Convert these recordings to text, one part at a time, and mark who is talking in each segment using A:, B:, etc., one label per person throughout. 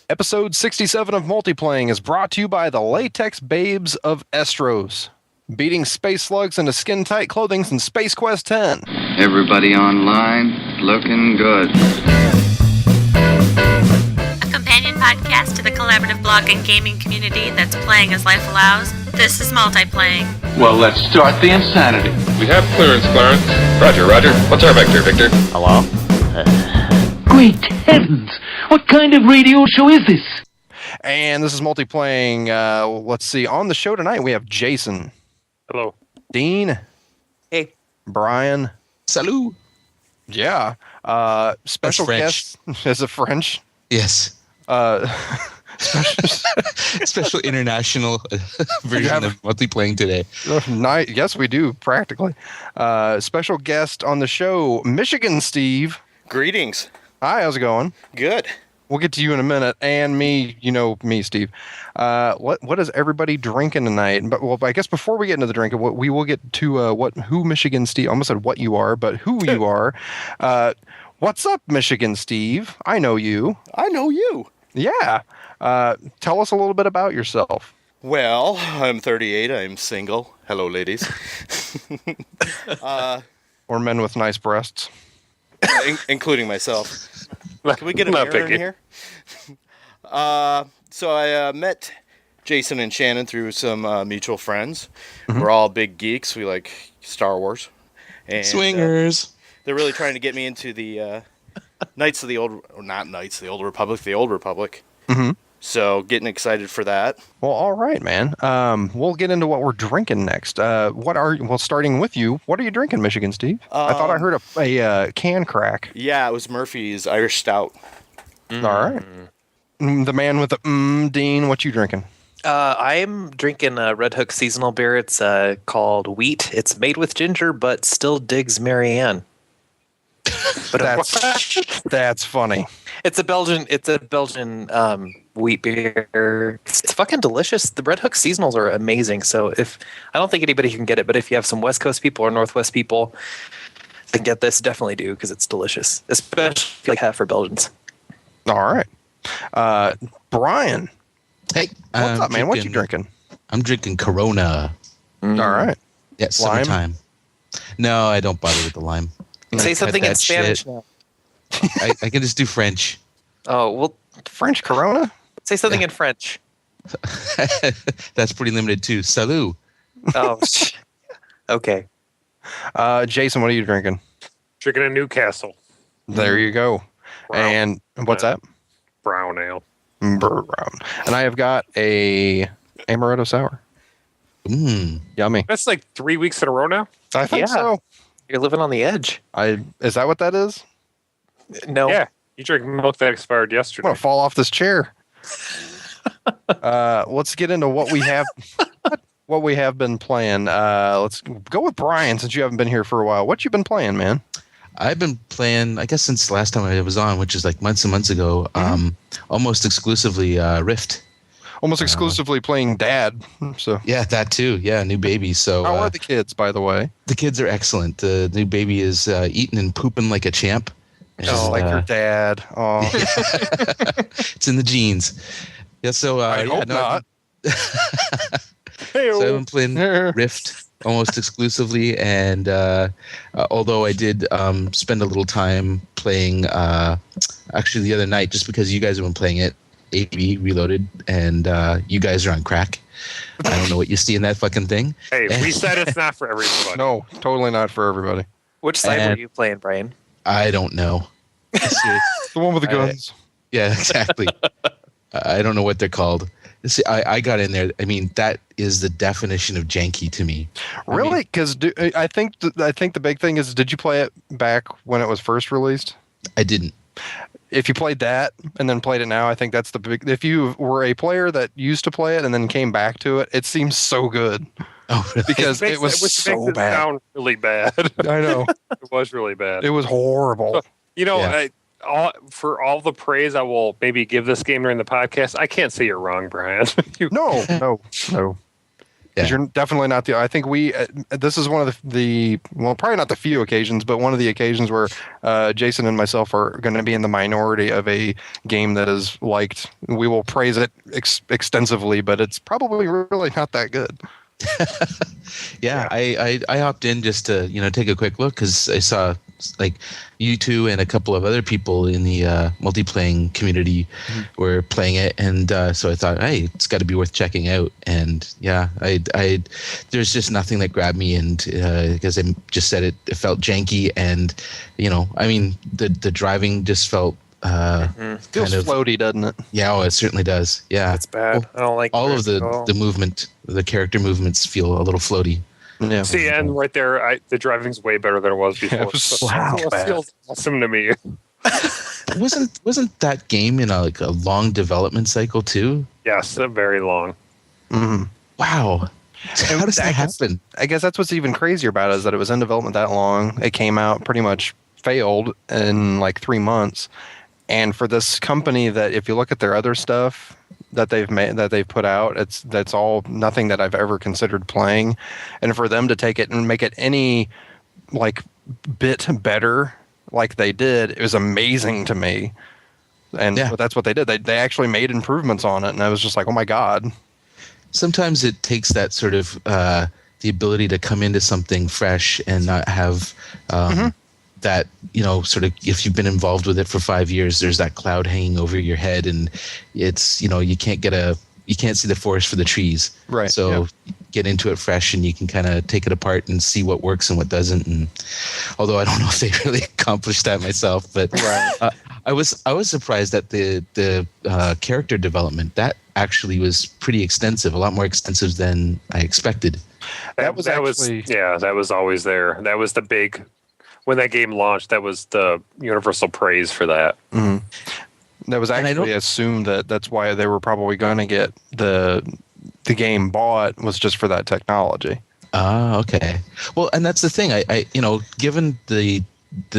A: Episode 67 of Multiplaying is brought to you by the Latex Babes of Estros, beating space slugs into skin-tight clothing since Space Quest 10.
B: Everybody online, looking good.
C: A companion podcast to the collaborative blog and gaming community that's playing as life allows. This is Multiplaying.
D: Well, let's start the insanity.
E: We have clearance, Clarence. Roger, Roger. What's our vector, Victor?
F: Hello?
D: Great heavens! What kind of radio show is this?
A: And this is Multiplaying. Let's see. On the show tonight, we have Jason.
E: Hello.
A: Dean.
F: Hey.
A: Brian.
F: Salut.
A: Yeah. Special guest. Is it French?
F: Yes. Special international version of Multiplaying today.
A: Yes, we do, practically. Special guest on the show, Michigan Steve.
G: Greetings.
A: Hi, how's it going?
G: Good.
A: We'll get to you in a minute, and me, you know me, Steve. What is everybody drinking tonight? But well, I guess before we get into the drinking, we will get to who Michigan Steve. I almost said what you are, but who you are. What's up, Michigan Steve? I know you.
G: I know you.
A: Yeah. Tell us a little bit about yourself.
G: Well, I'm 38. I'm single. Hello, ladies.
A: Or men with nice breasts.
G: Including myself. Can we get a mirror in here? So I met Jason and Shannon through some mutual friends. Mm-hmm. We're all big geeks. We like Star Wars. And,
F: Swingers.
G: They're really trying to get me into the Knights of the Old... Or not Knights of the Old Republic, the Old Republic.
A: Mm-hmm.
G: So getting excited for that.
A: Well, all right, man. We'll get into what we're drinking next. Starting with you, what are you drinking, Michigan Steve? I thought I heard a can crack.
G: Yeah, it was Murphy's Irish Stout.
A: All right. The man with the Dean, what you drinking?
H: I'm drinking a Red Hook seasonal beer. It's called Wheat. It's made with ginger, but still digs Marianne.
A: But that's funny.
H: It's a Belgian wheat beer. It's fucking delicious. The Red Hook seasonals are amazing. So I don't think anybody can get it, but if you have some West Coast people or Northwest people that get this, definitely do because it's delicious, especially like half for Belgians.
A: All right, Brian.
F: Hey,
A: what's up, man? What you drinking?
F: I'm drinking Corona.
A: All right.
F: Yeah, summertime. No, I don't bother with the lime.
H: Say something in Spanish
F: shit.
H: now.
F: I can just do French.
H: Oh, well,
A: French Corona?
H: Say something in French.
F: That's pretty limited too. Salut.
H: Oh, okay.
A: Jason, what are you drinking?
E: Drinking a Newcastle.
A: There you go.
E: Brown.
A: And what's that?
E: Brown ale.
A: Brown. And I have got a amaretto sour. Yummy.
E: That's like 3 weeks in a row now?
A: I think so.
H: You're living on the edge.
A: Is that what that is?
H: No.
E: Yeah. You drank milk that expired
A: I'm
E: yesterday.
A: going to fall off this chair. Let's get into what we have been playing. Let's go with Brian since you haven't been here for a while. What you been playing, man?
F: I've been playing, I guess since last time I was on, which is like months and months ago, almost exclusively Rift.
A: Almost exclusively playing dad. So
F: yeah, that too. Yeah, new baby. So
A: how are the kids, by the way?
F: The kids are excellent. The new baby is eating and pooping like a champ.
A: Just like your dad. Oh,
F: it's in the genes. Yeah. So
A: I hope not.
F: So I've been playing Rift almost exclusively, and although I did spend a little time playing, actually the other night, just because you guys have been playing it. APB Reloaded, and you guys are on crack. I don't know what you see in that fucking thing.
E: Hey, we said it's not for everybody.
A: No, totally not for everybody.
H: Which side were you playing, Brian?
F: I don't know.
A: The one with the guns.
F: Yeah, exactly. I don't know what they're called. See, I got in there. I mean, that is the definition of janky to me.
A: Really? Because I think the big thing is, did you play it back when it was first released?
F: I didn't.
A: If you played that and then played it now, I think that's the big. If you were a player that used to play it and then came back to it, it seems so good.
F: Oh, really?
A: Because it was so bad.
E: It sound really bad.
A: I know.
E: It was really bad.
A: It was horrible.
E: You know, for all the praise I will maybe give this game during the podcast, I can't say you're wrong, Brian.
A: No. 'Cause you're definitely not the. I think this is one of the well, probably not the few occasions, but one of the occasions where Jason and myself are going to be in the minority of a game that is liked. We will praise it extensively, but it's probably really not that good.
F: Yeah, I hopped in just to take a quick look because I saw like you two and a couple of other people in the multiplaying community were playing it, and so I thought, hey, it's got to be worth checking out. And yeah, I there's just nothing that grabbed me, and because I just said it felt janky, and I mean the driving just felt
A: Feels floaty, doesn't it?
F: Yeah, oh, it certainly does. Yeah,
H: It's bad. I don't like
F: all of
H: it at all.
F: the movement, the character movements feel a little floaty.
A: Yeah.
I: See, and right there, the driving's way better than it was before.
A: Yeah, it was
I: So
A: so
I: it
A: bad.
I: feels awesome to me.
F: Wasn't that game in a long development cycle too?
I: Yes, very long.
A: Mhm.
F: Wow. How does that happen?
A: I guess that's what's even crazier about it is that it was in development that long. It came out pretty much failed in like 3 months. And for this company that if you look at their other stuff that they've made that they've put out, that's all nothing that I've ever considered playing. And for them to take it and make it any like bit better like they did, it was amazing to me. And that's what they did. They actually made improvements on it, and I was just like, oh my God.
F: Sometimes it takes that sort of the ability to come into something fresh and not have that, sort of, if you've been involved with it for 5 years, there's that cloud hanging over your head, and it's, you can't see the forest for the trees.
A: Right.
F: So get into it fresh, and you can kind of take it apart and see what works and what doesn't. And although I don't know if they really accomplished that myself, but I was surprised that the character development that actually was pretty extensive, a lot more extensive than I expected.
I: That was always there. That was the big. When that game launched, that was the universal praise for that.
A: Mm-hmm. That was actually assumed that's why they were probably going to get the game bought was just for that technology.
F: Ah, okay. Well, and that's the thing. I given the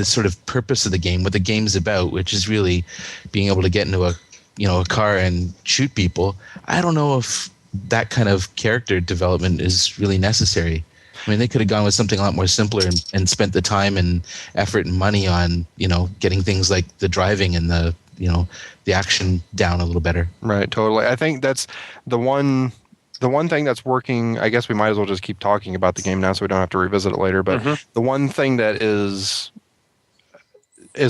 F: sort of purpose of the game, what the game's about, which is really being able to get into a car and shoot people, I don't know if that kind of character development is really necessary. I mean, they could have gone with something a lot more simpler and spent the time and effort and money on, getting things like the driving and the action down a little better.
A: Right, totally. I think that's the one thing that's working. I guess we might as well just keep talking about the game now so we don't have to revisit it later. But the one thing that is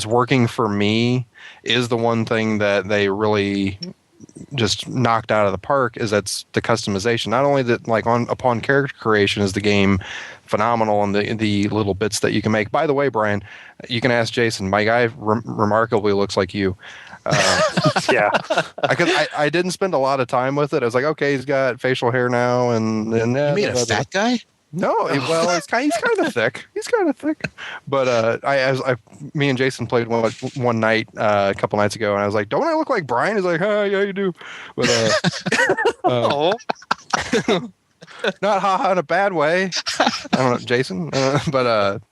A: working for me is the one thing that they really just knocked out of the park is that's the customization. Not only that, like upon character creation is the game phenomenal, and the little bits that you can make. By the way, Brian, you can ask Jason. My guy remarkably looks like you.
I: Yeah,
A: I didn't spend a lot of time with it. I was like, okay, he's got facial hair now, and
F: you mean a fat guy?
A: No, well, he's kind of thick. He's kind of thick, but me and Jason played one night a couple nights ago, and I was like, "Don't I look like Brian?" He's like, "Yeah, you do," but not haha in a bad way. I don't know, Jason, but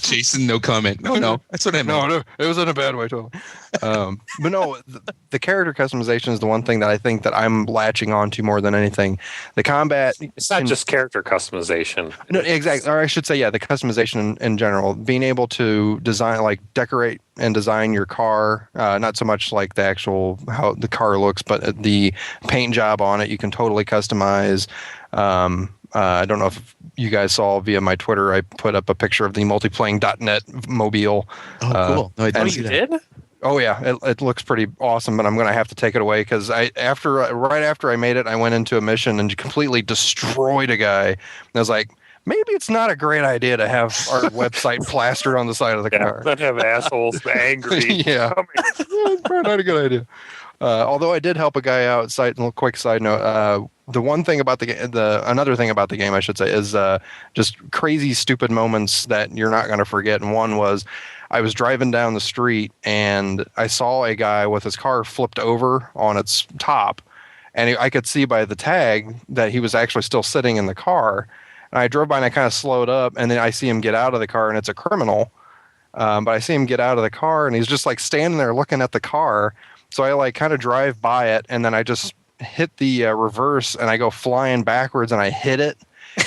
F: Jason, no comment. No, that's what I meant.
A: No, it was in a bad way, totally. But no, the character customization is the one thing that I think that I'm latching on to more than anything. The combat,
I: it's not just character customization.
A: No, exactly. Or I should say, the customization in general, being able to design, like decorate and design your car, not so much like the actual how the car looks, but the paint job on it, you can totally customize. I don't know if you guys saw via my Twitter, I put up a picture of the multiplaying.net mobile.
F: Oh, cool. No, I didn't see that.
H: Did?
A: Oh yeah, it looks pretty awesome, but I'm going to have to take it away because right after I made it, I went into a mission and completely destroyed a guy. And I was like, maybe it's not a great idea to have our website plastered on the side of the car.
I: Not have assholes angry.
A: Yeah, probably not a good idea. Although I did help a guy out. Quick side note. The one thing about another thing about the game, I should say, is just crazy, stupid moments that you're not going to forget. And one was, I was driving down the street and I saw a guy with his car flipped over on its top, and I could see by the tag that he was actually still sitting in the car. And I drove by and I kind of slowed up, and then I see him get out of the car, and it's a criminal. But I see him get out of the car, and he's just like standing there looking at the car. So I like kind of drive by it, and then I just hit the reverse, and I go flying backwards, and I hit it,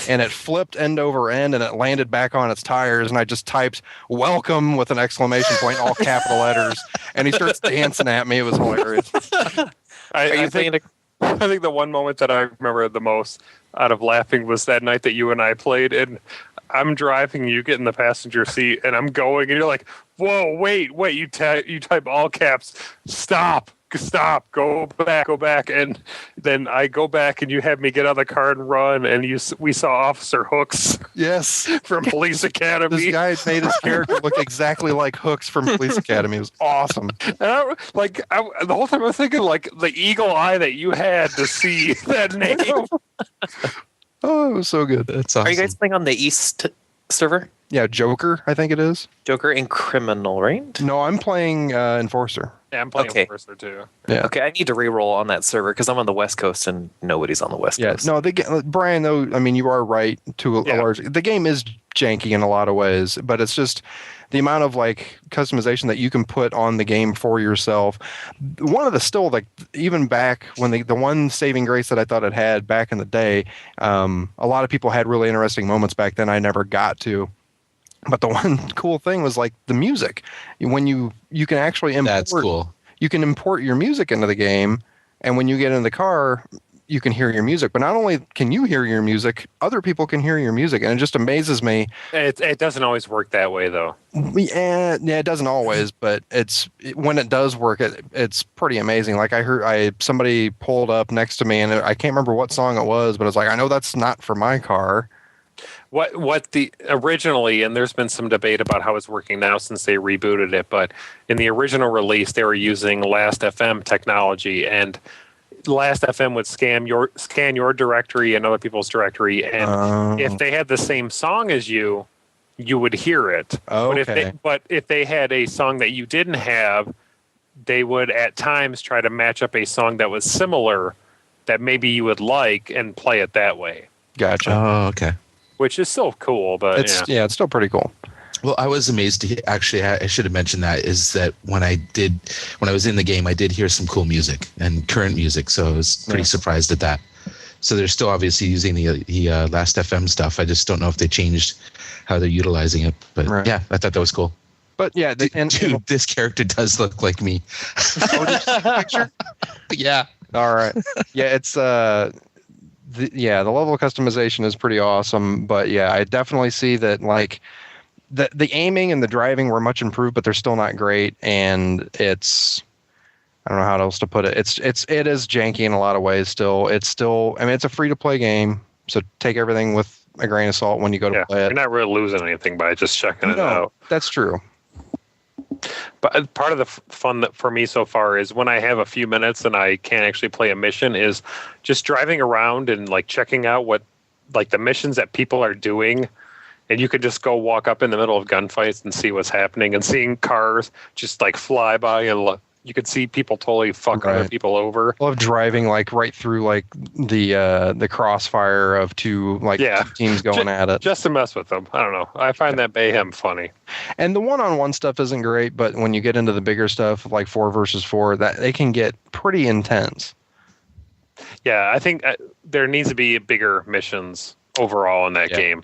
A: and it flipped end over end, and it landed back on its tires, and I just typed "welcome" with an exclamation point, all capital letters, and he starts dancing at me. It was hilarious.
I: I think the one moment that I remember the most out of laughing was that night that you and I played, and I'm driving, you get in the passenger seat, and I'm going, and you're like, "Whoa, wait, you type all caps, stop, go back," and then I go back, and you have me get out of the car and run, and we saw Officer Hooks,
A: yes,
I: from Police Academy.
A: This guy made his character look exactly like Hooks from Police Academy. It was awesome.
I: And the whole time I was thinking, like, the eagle eye that you had to see that name.
A: Oh, it was so good.
F: That's awesome.
H: Are you guys playing on the East server?
A: Yeah, Joker, I think it is.
H: Joker and Criminal, right?
A: No, I'm playing Enforcer.
I: Yeah, I'm playing Enforcer too.
A: Yeah.
H: Okay, I need to re-roll on that server because I'm on the West Coast and nobody's on the West Coast.
A: No, Brian, though, I mean, you are right to a large... The game is janky in a lot of ways, but it's just the amount of, like, customization that you can put on the game for yourself. One of the still, like, even back when the one saving grace that I thought it had back in the day, a lot of people had really interesting moments back then I never got to. But the one cool thing was, like, the music. When you can actually import...
F: That's cool.
A: You can import your music into the game, and when you get in the car, you can hear your music. But not only can you hear your music, other people can hear your music, and it just amazes me.
I: It doesn't always work that way, though.
A: Yeah, it doesn't always, but when it does work, it's pretty amazing. Like, somebody pulled up next to me, and I can't remember what song it was, but it's like, I know that's not for my car.
I: What the originally, and there's been some debate about how it's working now since they rebooted it, but in the original release they were using Last.fm technology, and Last.fm would scan your directory and other people's directory, and if they had the same song as you would hear it.
A: Okay.
I: But if they had a song that you didn't have, they would at times try to match up a song that was similar that maybe you would like and play it that way.
A: Gotcha.
F: Oh, okay.
I: Which is still cool, but
A: it's still pretty cool.
F: Well, I was amazed to actually. I should have mentioned that is that when I was in the game, I did hear some cool music and current music, so I was pretty surprised at that. So they're still obviously using the Last.fm stuff. I just don't know if they changed how they're utilizing it. But yeah, I thought that was cool.
A: But yeah,
F: dude, this character does look like me.
A: Oh, did you see the picture?
F: Yeah.
A: All right. Yeah, it's the level of customization is pretty awesome, but yeah, I definitely see that, like, the aiming and the driving were much improved, but they're still not great, and it's, I don't know how else to put it. It is janky in a lot of ways still. It's still, I mean, it's a free to play game, so take everything with a grain of salt when you go to play it.
I: You're not really losing anything by just checking it out.
A: That's true.
I: But part of the fun that for me so far is when I have a few minutes and I can't actually play a mission is just driving around and, like, checking out what, like, the missions that people are doing. And you could just go walk up in the middle of gunfights and see what's happening, and seeing cars just, like, fly by, and you could see people totally fuck other people over.
A: I love driving, like, right through, like, the crossfire of two teams going at it.
I: Just to mess with them. I don't know. I find that mayhem funny.
A: And the one-on-one stuff isn't great, but when you get into the bigger stuff, like 4 versus 4, that they can get pretty intense.
I: Yeah, I think there needs to be bigger missions overall in that game.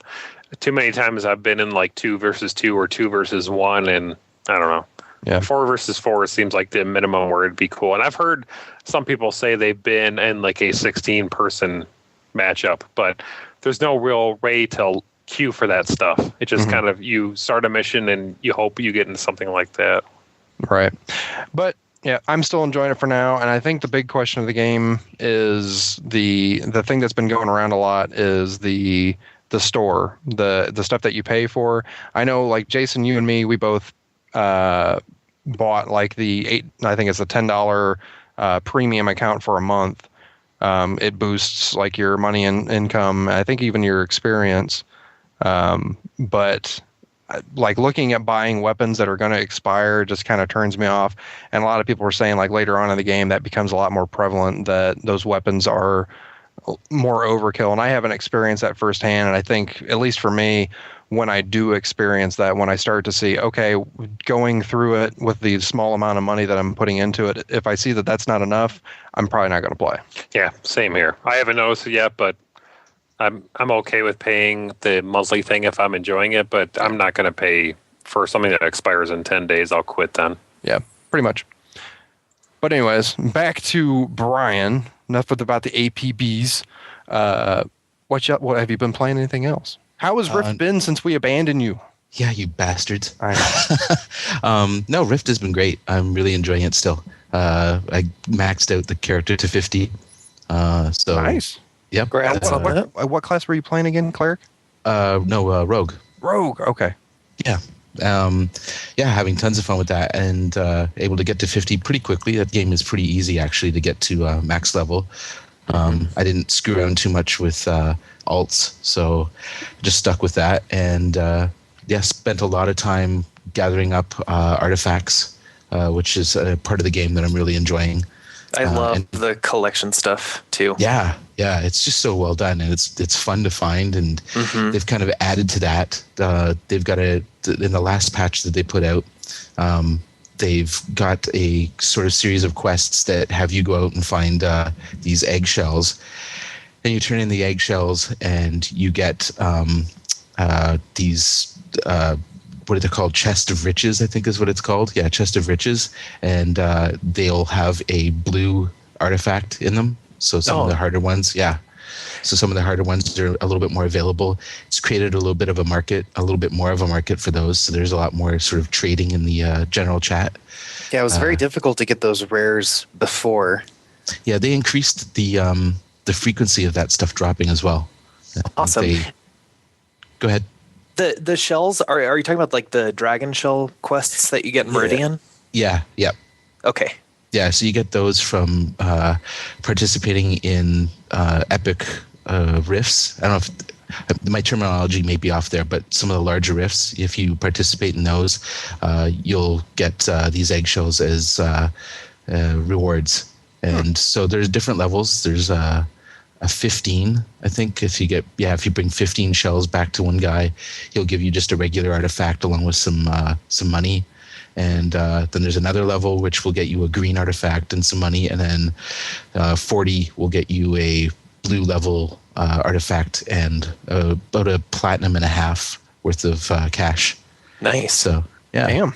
I: Too many times I've been in, like, 2 versus 2 or 2 versus 1, and I don't know.
A: Yeah.
I: 4 versus 4 seems like the minimum where it'd be cool. And I've heard some people say they've been in, like, a 16-person matchup, but there's no real way to queue for that stuff. It just kind of, you start a mission and you hope you get into something like that.
A: Right. But yeah, I'm still enjoying it for now, and I think the big question of the game is the thing that's been going around a lot is the store, the stuff that you pay for. I know, like, Jason, you and me, we both bought, like, I think it's a $10 premium account for a month. It boosts, like, your money and income, I think even your experience. But like, looking at buying weapons that are going to expire just kind of turns me off. And a lot of people were saying, like, later on in the game that becomes a lot more prevalent, that those weapons are more overkill. And I haven't experienced that firsthand. And I think, at least for me, when I do experience that, when I start to see, okay, going through it with the small amount of money that I'm putting into it, if I see that that's not enough, I'm probably not going to play.
I: Yeah, same here. I haven't noticed it yet, but I'm okay with paying the monthly thing if I'm enjoying it, but I'm not going to pay for something that expires in 10 days. I'll quit then.
A: Yeah, pretty much. But anyways, back to Brian. Enough about the APBs. What have you been playing? Anything else? How has Rift been since we abandoned you?
F: Yeah, you bastards.
A: I know.
F: No, Rift has been great. I'm really enjoying it still. I maxed out the character to 50. So
A: nice.
F: Yep.
A: What class were you playing again, Cleric?
F: Rogue.
A: Rogue. Okay.
F: Yeah. Having tons of fun with that and able to get to 50 pretty quickly. That game is pretty easy actually to get to max level. I didn't screw around too much with alts, so just stuck with that and spent a lot of time gathering up artifacts, which is a part of the game that I'm really enjoying.
H: I love the collection stuff too.
F: Yeah, it's just so well done, and it's fun to find, and they've kind of added to that. They've got in the last patch that they put out, they've got a sort of series of quests that have you go out and find these eggshells, and you turn in the eggshells, and you get these. What are they called? Chest of Riches, I think is what it's called. Yeah, Chest of Riches. And they'll have a blue artifact in them. So some of the harder ones, So some of the harder ones are a little bit more available. It's created a little bit of a market, a little bit more of a market for those. So there's a lot more sort of trading in the general chat.
H: Yeah, it was very difficult to get those rares before.
F: Yeah, they increased the frequency of that stuff dropping as well.
H: Awesome.
F: Go ahead.
H: The shells, are you talking about like the dragon shell quests that you get in Meridian?
F: Yeah.
H: Okay.
F: Yeah, so you get those from participating in epic rifts. I don't know if my terminology may be off there, but some of the larger rifts, if you participate in those, you'll get these eggshells as rewards. And so there's different levels. There's a 15, I think. If you bring 15 shells back to one guy, he'll give you just a regular artifact along with some money. And then there's another level which will get you a green artifact and some money, and then 40 will get you a blue level artifact and about a platinum and a half worth of cash.
H: Nice.
F: So yeah.
A: Damn.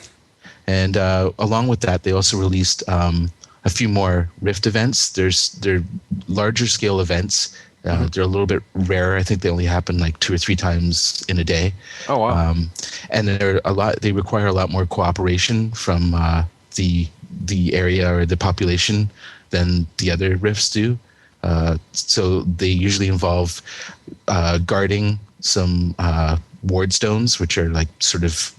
F: And along with that, they also released a few more Rift events. They're larger scale events. They're a little bit rarer. I think they only happen like 2 or 3 times in a day.
A: Oh wow!
F: And they require a lot more cooperation from the area or the population than the other rifts do. So they usually involve guarding some ward stones, which are like sort of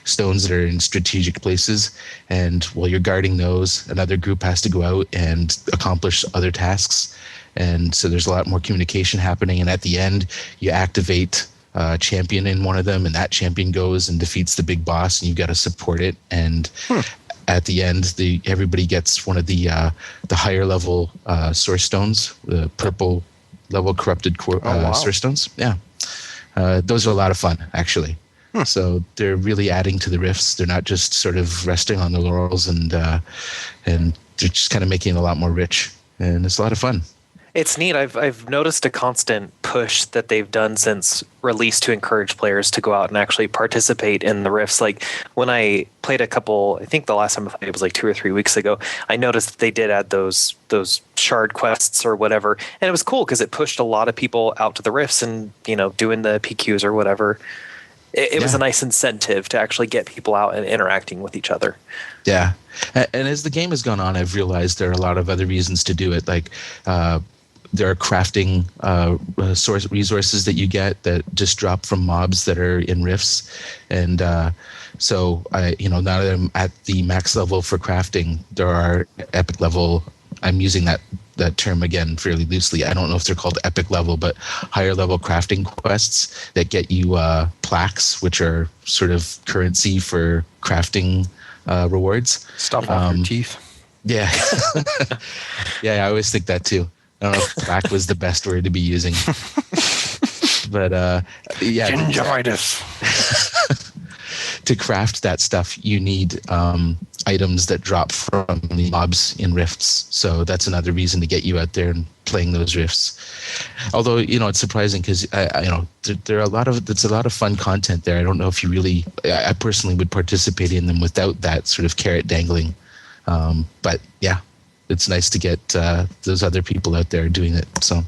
F: stones that are in strategic places. And while you're guarding those, another group has to go out and accomplish other tasks. And so there's a lot more communication happening. And at the end, you activate a champion in one of them, and that champion goes and defeats the big boss, and you've got to support it. And at the end, everybody gets one of the higher level source stones, the purple level corrupted source stones. Yeah. Those are a lot of fun, actually. So they're really adding to the rifts. They're not just sort of resting on the laurels, and they're just kind of making it a lot more rich. And it's a lot of fun.
H: It's neat. I've noticed a constant push that they've done since release to encourage players to go out and actually participate in the rifts. Like when I played a couple, I think the last time I played was like 2 or 3 weeks ago, I noticed that they did add those shard quests or whatever. And it was cool because it pushed a lot of people out to the rifts and, doing the PQs or whatever. It was a nice incentive to actually get people out and interacting with each other.
F: Yeah. And as the game has gone on, I've realized there are a lot of other reasons to do it. Like, there are crafting source resources that you get that just drop from mobs that are in rifts, and so now that I'm at the max level for crafting, there are epic level. I'm using that term again fairly loosely. I don't know if they're called epic level, but higher level crafting quests that get you plaques, which are sort of currency for crafting rewards.
A: Stuff off your teeth.
F: Yeah, yeah. I always think that too. I don't know if plaque was the best word to be using. But yeah,
A: Gingivitis.
F: to craft that stuff, you need items that drop from the mobs in rifts. So that's another reason to get you out there and playing those rifts. Although, it's surprising because there are it's a lot of fun content there. I don't know if you really, I personally would participate in them without that sort of carrot dangling. But yeah, it's nice to get those other people out there doing it. So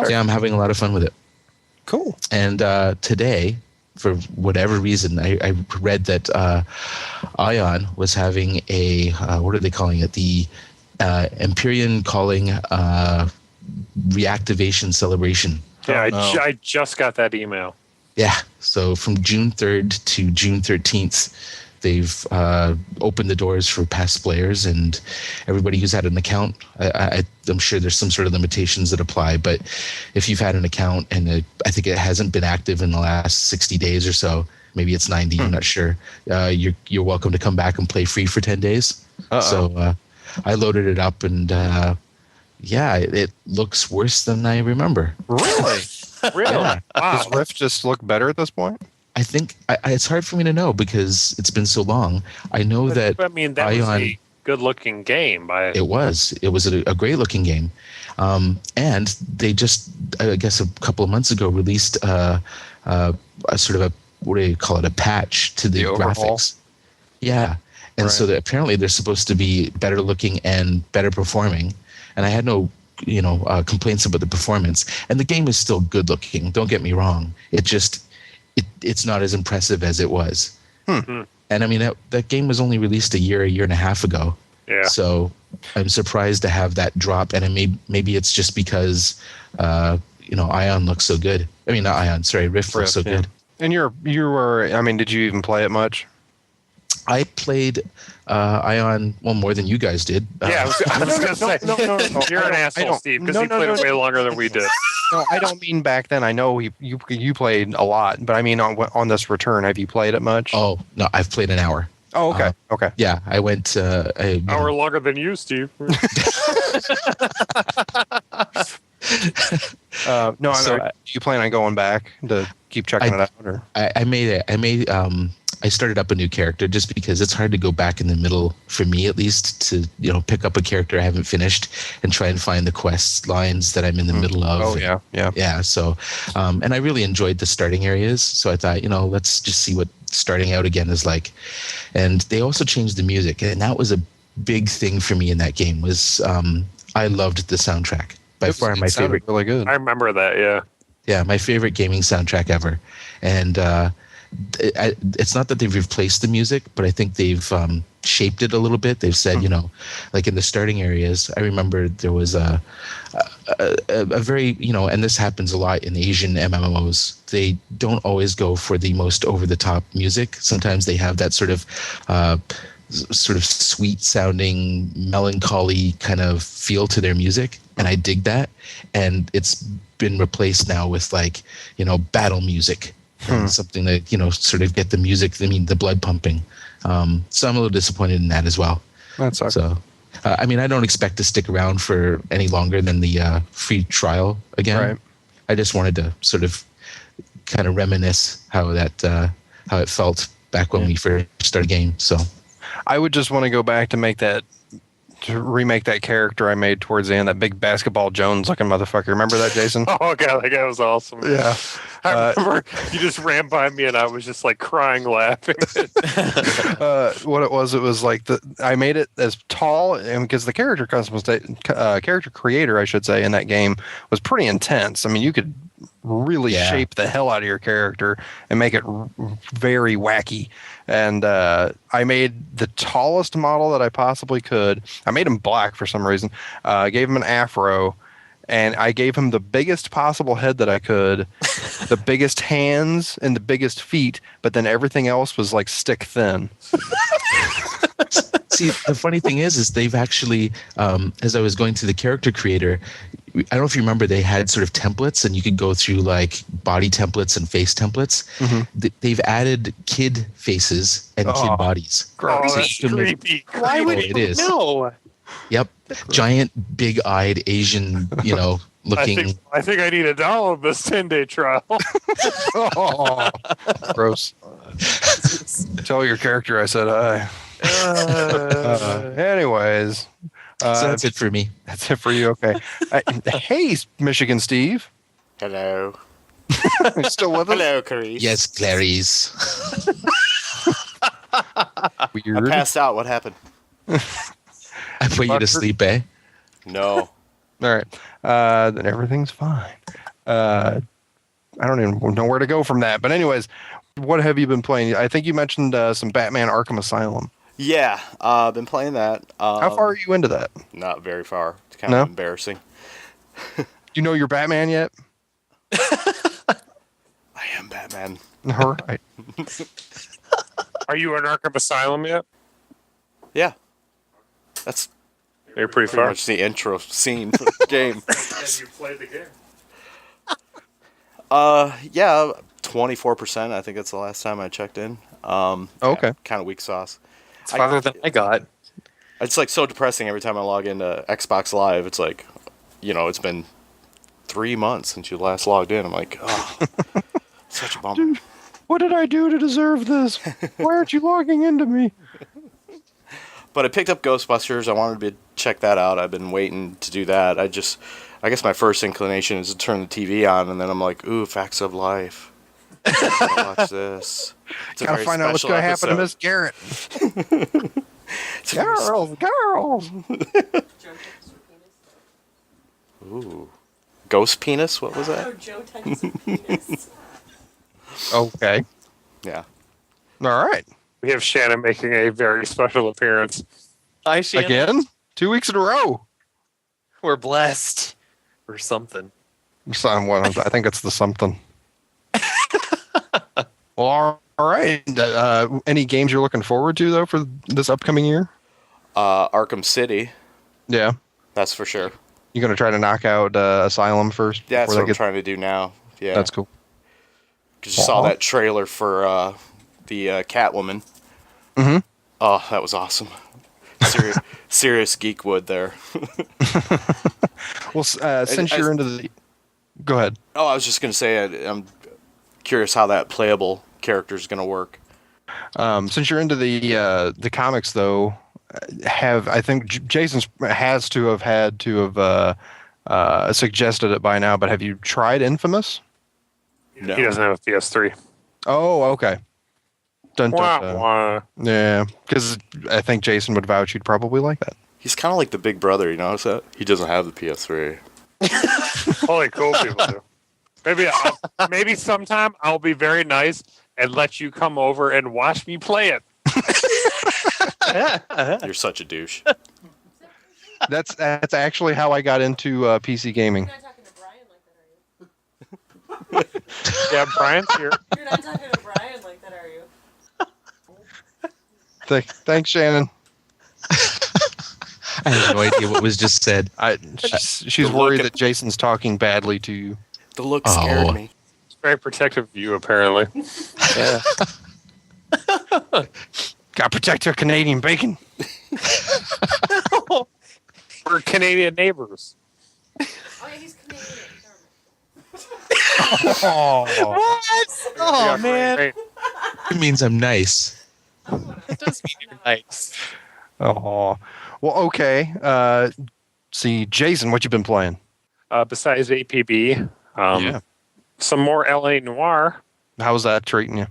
F: yeah, I'm having a lot of fun with it.
A: Cool.
F: And today, for whatever reason, I read that Ion was having a, what are they calling it? The Empyrean Calling reactivation celebration.
I: Yeah, I just got that email.
F: Yeah, so from June 3rd to June 13th, they've opened the doors for past players and everybody who's had an account. I'm sure there's some sort of limitations that apply, but if you've had an account and I think it hasn't been active in the last 60 days or so, maybe it's 90, I'm not sure, you're welcome to come back and play free for 10 days. So I loaded it up and yeah, it looks worse than I remember.
A: Really?
I: Really?
F: Yeah.
I: Wow.
A: Does Rift just look better at this point?
F: I think it's hard for me to know because it's been so long. I know that
I: I mean, that was a good-looking game.
F: It was a great-looking game, and they just, I guess, a couple of months ago released a sort of a, what do you call it, a patch to the
A: overhaul?
F: graphics. Yeah, and so that apparently they're supposed to be better looking and better performing. And I had no complaints about the performance, and the game is still good looking. Don't get me wrong. It's not as impressive as it was. And I mean, that game was only released a year and a half ago.
I: Yeah.
F: So I'm surprised to have that drop. And maybe it's just because, Ion looks so good. I mean, not Ion, sorry, Rift looks so good.
A: And you were, I mean, did you even play it much?
F: I played Ion, more than you guys did.
I: Yeah, I was going to say, you're an asshole, Steve, because you played it way longer than we did.
A: No, I don't mean back then. I know you played a lot, but I mean on this return, have you played it much?
F: Oh, no, I've played an hour.
A: Oh, okay. Okay.
F: Yeah, I went...
I: hour longer than you, Steve.
A: No, you plan on going back to keep checking it out? Or?
F: I started up a new character just because it's hard to go back in the middle, for me at least, to pick up a character I haven't finished and try and find the quest lines that I'm in the middle of.
A: Oh yeah.
F: So, and I really enjoyed the starting areas. So I thought, let's just see what starting out again is like. And they also changed the music, and that was a big thing for me in that game. Was I loved the soundtrack. By far my favorite.
A: Really good.
I: I remember that. Yeah.
F: Yeah, my favorite gaming soundtrack ever, and. It's not that they've replaced the music, but I think they've shaped it a little bit. They've said, like in the starting areas, I remember there was a very, and this happens a lot in Asian MMOs. They don't always go for the most over-the-top music. Sometimes they have that sort of sweet-sounding, melancholy kind of feel to their music, and I dig that. And it's been replaced now with battle music. Something that sort of get the music, the blood pumping. So I'm a little disappointed in that as well.
A: That sucks.
F: So I don't expect to stick around for any longer than the free trial again.
A: Right.
F: I just wanted to sort of kind of reminisce how it felt back when we first started the game. So
A: I would just want to go back to remake that character I made towards the end, that big Basketball Jones looking motherfucker. Remember that, Jason?
I: Oh god, that guy was awesome.
A: Yeah.
I: I remember you just ran by me and I was just like crying laughing.
A: What it was like I made it as tall, and because the character character creator, I should say, in that game was pretty intense. I mean, you could really shape the hell out of your character and make it very wacky. And I made the tallest model that I possibly could. I made him black for some reason. Gave him an afro, and I gave him the biggest possible head that I could, the biggest hands and the biggest feet, but then everything else was like stick thin.
F: See, the funny thing is they've actually, as I was going through the character creator, I don't know if you remember, they had sort of templates, and you could go through like body templates and face templates. Mm-hmm. They've added kid faces and kid bodies.
A: Gross.
I: Oh, that's creepy.
H: Why would
F: it is?
H: No.
F: Yep. Giant, big-eyed Asian, looking.
I: I think I need to download this 10-day trial.
A: Oh, gross. Tell your character I said hi. Anyways.
F: So that's it for me.
A: That's it for you. Okay. Hey, Michigan Steve.
G: Hello.
A: You still with us?
G: Hello, Clarice.
F: Yes, Clarice.
A: Weird.
G: I passed out. What happened?
F: I put you to sleep, eh?
G: No.
A: All right. Then everything's fine. I don't even know where to go from that. But anyways, what have you been playing? I think you mentioned some Batman Arkham Asylum.
G: Yeah, I've been playing that.
A: How far are you into that?
G: Not very far. It's kind of embarrassing.
A: You know you're Batman yet?
G: I am Batman.
A: All right.
I: Are you in Arkham Asylum yet?
G: Yeah. That's
I: You're pretty
G: pretty
I: far.
G: much the intro scene for the game.
I: And you played the game.
G: Yeah, 24%. I think that's the last time I checked in.
A: Okay.
G: Kind of weak sauce.
H: It's farther than I got.
G: It's like so depressing every time I log into Xbox Live. It's like, it's been 3 months since you last logged in. I'm like, oh, such a bummer.
A: Dude, what did I do to deserve this? Why aren't you logging into me?
G: But I picked up Ghostbusters. I wanted to check that out. I've been waiting to do that. I guess my first inclination is to turn the TV on, and then I'm like, ooh, Facts of Life. I gotta watch this.
A: Gotta find out what's going to happen to Miss Garrett. Girls.
G: Ooh. Ghost penis? What was that?
C: Joe Tyson's penis.
A: Okay.
G: Yeah.
A: All right.
I: We have Shannon making a very special appearance.
H: Hi, Shannon.
A: Again? 2 weeks in a row.
H: We're blessed. Or something.
A: I think it's the something. Well, all right. Any games you're looking forward to, though, for this upcoming year?
G: Arkham City.
A: Yeah.
G: That's for sure.
A: You going to try to knock out Asylum first?
G: Yeah, that's
A: before
G: what I'm trying to do now. Yeah.
A: That's cool.
G: Because you saw that trailer for the Catwoman.
A: Mm-hmm.
G: Oh, that was awesome. Serious geekwood there.
A: Well, since you're into the... Go ahead.
G: Oh, I was just going to say I'm curious how that playable character is going to work.
A: Since you're into the comics, though, I think Jason has to have had to have suggested it by now, but have you tried Infamous?
G: No.
I: He doesn't have a PS3.
A: Oh, okay. Dun, dun,
I: Wah,
A: dun.
I: wah.
A: Yeah, because I think Jason would vouch you'd probably like that.
G: He's kind of like the big brother, you notice that? He doesn't have the PS3.
I: Only cool people do. Maybe sometime I'll be very nice and let you come over and watch me play it.
G: You're such a douche.
A: That's actually how I got into PC gaming.
C: You're not talking to Brian like that, are you?
I: Yeah, Brian's here.
C: You're not talking to Brian like that, are you?
A: Thanks, Shannon.
F: I have no idea what was just said.
A: She's worried that Jason's talking badly to you.
G: The look scared me.
I: It's very protective of you, apparently.
H: Yeah.
A: Got to protect her Canadian bacon.
I: We're Canadian neighbors.
C: Oh, yeah, he's Canadian.
A: Oh,
H: What? Oh,
I: Yeah,
H: man.
I: great.
F: It means I'm nice.
H: It does mean you're nice.
A: oh. Well, okay. See, Jason, what you been playing?
I: Besides APB, some more LA Noire.
A: How's that treating you?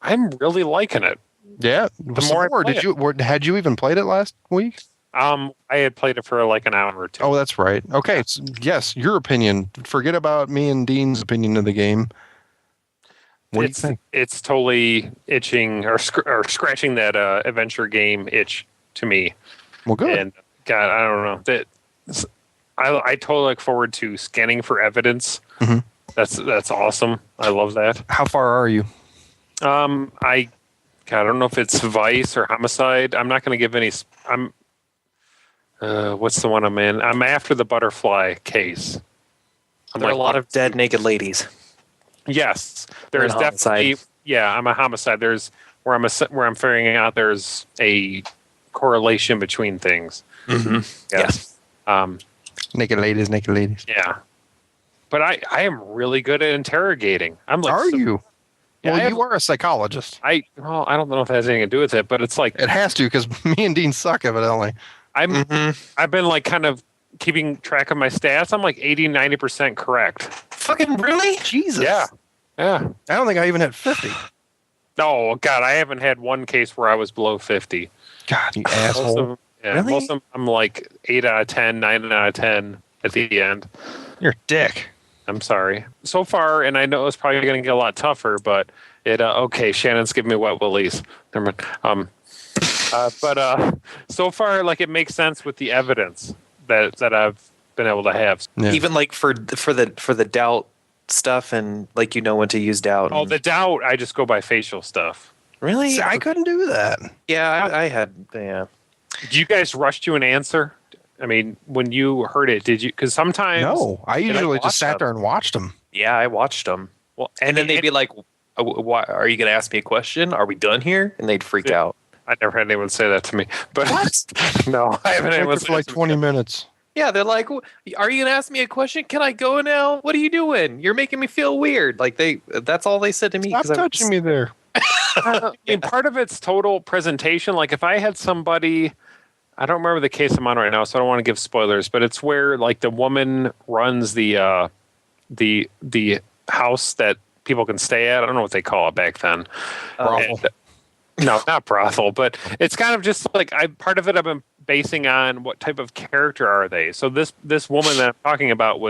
I: I'm really liking it.
A: Yeah.
I: The more I play
A: Had you even played it last week?
I: I had played it for like an hour or two.
A: Oh, that's right. Okay. Yes, your opinion. Forget about me and Dean's opinion of the game. What do you think?
I: It's totally itching or scratching that adventure game itch to me.
A: Well, good.
I: And God, I don't know that. I totally look forward to scanning for evidence.
A: Mhm.
I: That's awesome. I love that.
A: How far are you?
I: I don't know if it's Vice or Homicide. I'm not going to give any. What's the one I'm in? I'm after the butterfly case.
H: There are a lot of dead naked ladies.
I: Yes, there's
H: You're an
I: definitely.
H: homicide.
I: Yeah, I'm a homicide. There's where I'm figuring out there's a correlation between things. Yes.
A: Naked ladies, naked ladies.
I: Yeah. But I am really good at interrogating. I'm like,
A: Are you?
I: Yeah,
A: Well, you are a psychologist.
I: I don't know if it has anything to do with it, but it's like
A: It has to, because me and Dean suck, evidently.
I: I've been like kind of keeping track of my stats. I'm like 80-90% correct.
H: Fucking really?
A: Jesus.
I: Yeah.
A: I don't think I even hit 50.
I: Oh God, I haven't had one case where I was below 50.
A: God, you asshole.
H: Really?
I: Most of them I'm like 8 out of 10, 9 out of 10 at the end.
A: You're a dick.
I: I'm sorry. So far, and I know it's probably going to get a lot tougher, but okay, Shannon's giving me wet willies. Never mind. But so far, like, it makes sense with the evidence that I've been able to have.
A: Yeah.
H: Even like for the doubt stuff, and like when to use doubt.
I: Oh, the doubt, I just go by facial stuff.
H: Really?
A: See, I couldn't do that.
H: Yeah, I had. Yeah.
I: Did you guys rush to an answer? I mean, when you heard it, did you? Because sometimes
A: No, I usually just
H: watch
A: sat
H: them?
A: there and watched them.
H: Yeah, I watched them.
I: Well,
H: And then they'd be like, "Why are you going to ask me a question? Are we done here?" And they'd freak out.
I: I never had anyone say that to me. But no, I haven't had anyone
A: For like 20 minutes.
H: Yeah, they're like, "Are you going to ask me a question? Can I go now? What are you doing? You're making me feel weird." Like that's all they said to me.
A: Stop touching me there.
I: I mean, part of it's total presentation. Like if I had somebody, I don't remember the case I'm on right now, so I don't want to give spoilers, but it's where like the woman runs the house that people can stay at. I don't know what they call it back then.
A: Brothel.
I: No, not brothel, but it's kind of just like part of it I've been basing on what type of character are they. So this woman that I'm talking about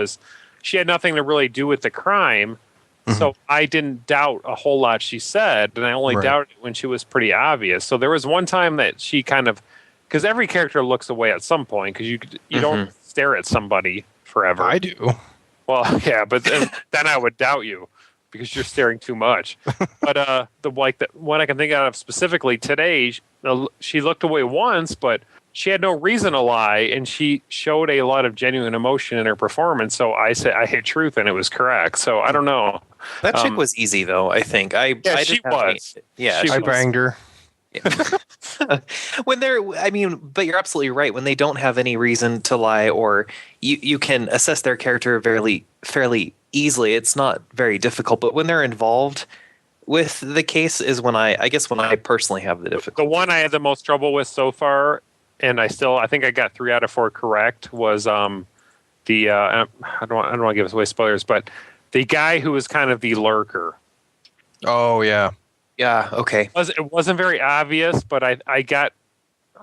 I: she had nothing to really do with the crime. So I didn't doubt a whole lot she said, and I only doubted it when she was pretty obvious. So there was one time that she kind of, because every character looks away at some point, because you don't stare at somebody forever.
A: I do.
I: Well, yeah, but then I would doubt you because you're staring too much. But the one I can think of specifically today, she looked away once, but she had no reason to lie, and she showed a lot of genuine emotion in her performance. So I said I hit truth, and it was correct. So I don't know.
H: That chick was easy though. I think.
I: She was.
A: I banged her.
H: But you're absolutely right. When they don't have any reason to lie, or you can assess their character fairly easily. It's not very difficult. But when they're involved with the case is when I personally have the difficulty.
I: The one I had the most trouble with so far, and I think I got 3 out of 4 correct, was I don't want to give away spoilers, but the guy who was kind of the lurker.
A: Oh yeah.
H: Yeah. Okay.
I: It wasn't very obvious, but I got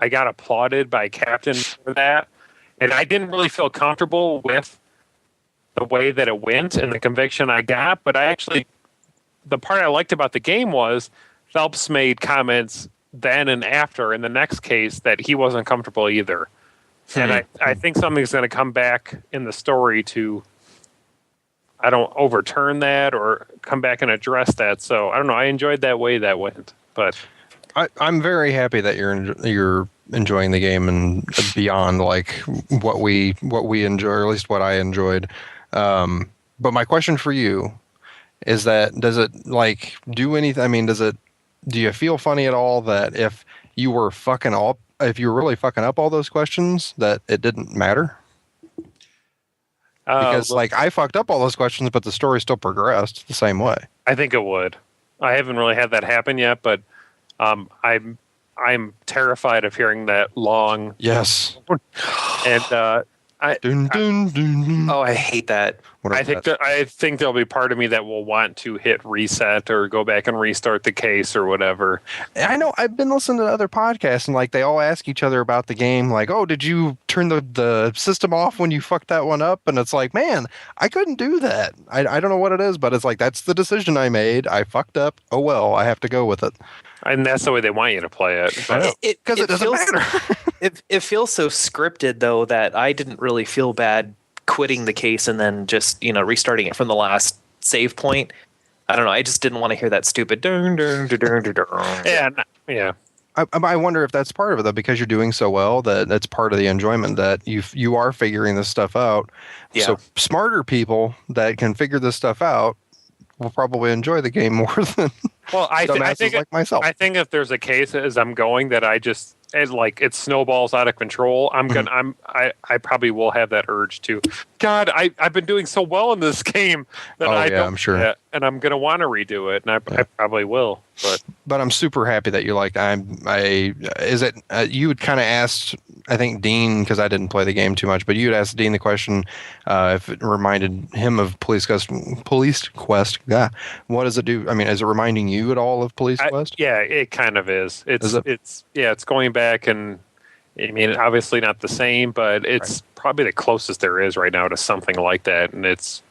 I: applauded by Captain for that, and I didn't really feel comfortable with the way that it went and the conviction I got. But the part I liked about the game was Phelps made comments then and after in the next case that he wasn't comfortable either, and I think something's going to come back in the story to. I don't overturn that or come back and address that. So I don't know. I enjoyed that way that went, but
A: I'm very happy that you're enjoying the game and beyond like what we enjoy, or at least what I enjoyed. But my question for you is that does it like do anything? I mean, do you feel funny at all that if you were really fucking up all those questions, that it didn't matter? Because I fucked up all those questions, but the story still progressed the same way. I
I: think it would. I haven't really had that happen yet, but I'm terrified of hearing that long.
A: Yes.
I: And
H: oh, I hate that.
I: I think there'll be part of me that will want to hit reset or go back and restart the case or whatever.
A: I know I've been listening to other podcasts and like they all ask each other about the game. Like, oh, did you turn the system off when you fucked that one up? And it's like, man, I couldn't do that. I don't know what it is, but it's like, that's the decision I made. I fucked up. Oh, well, I have to go with it.
I: And that's the way they want you to play it.
A: Because it doesn't matter.
H: It feels so scripted though that I didn't really feel bad quitting the case and then just restarting it from the last save point. I don't know. I just didn't want to hear that stupid.
I: Yeah.
A: I wonder if that's part of it though, because you're doing so well that that's part of the enjoyment that you are figuring this stuff out.
H: Yeah.
A: So smarter people that can figure this stuff out will probably enjoy the game more than
I: I think
A: like myself.
I: I think if there's a case as I'm going that I just it snowballs out of control, I probably will have that urge to. God, I've been doing so well in this game that
A: I'm sure.
I: And I'm gonna want to redo it, and I probably will.
A: But I'm super happy that you like. You had kind of asked, I think Dean, because I didn't play the game too much, but you had asked Dean the question if it reminded him of Police Quest. Yeah, what does it do? I mean, is it reminding you at all of Police Quest?
I: Yeah, it kind of is. It's going back, and I mean, obviously not the same, but it's probably the closest there is right now to something like that, and that's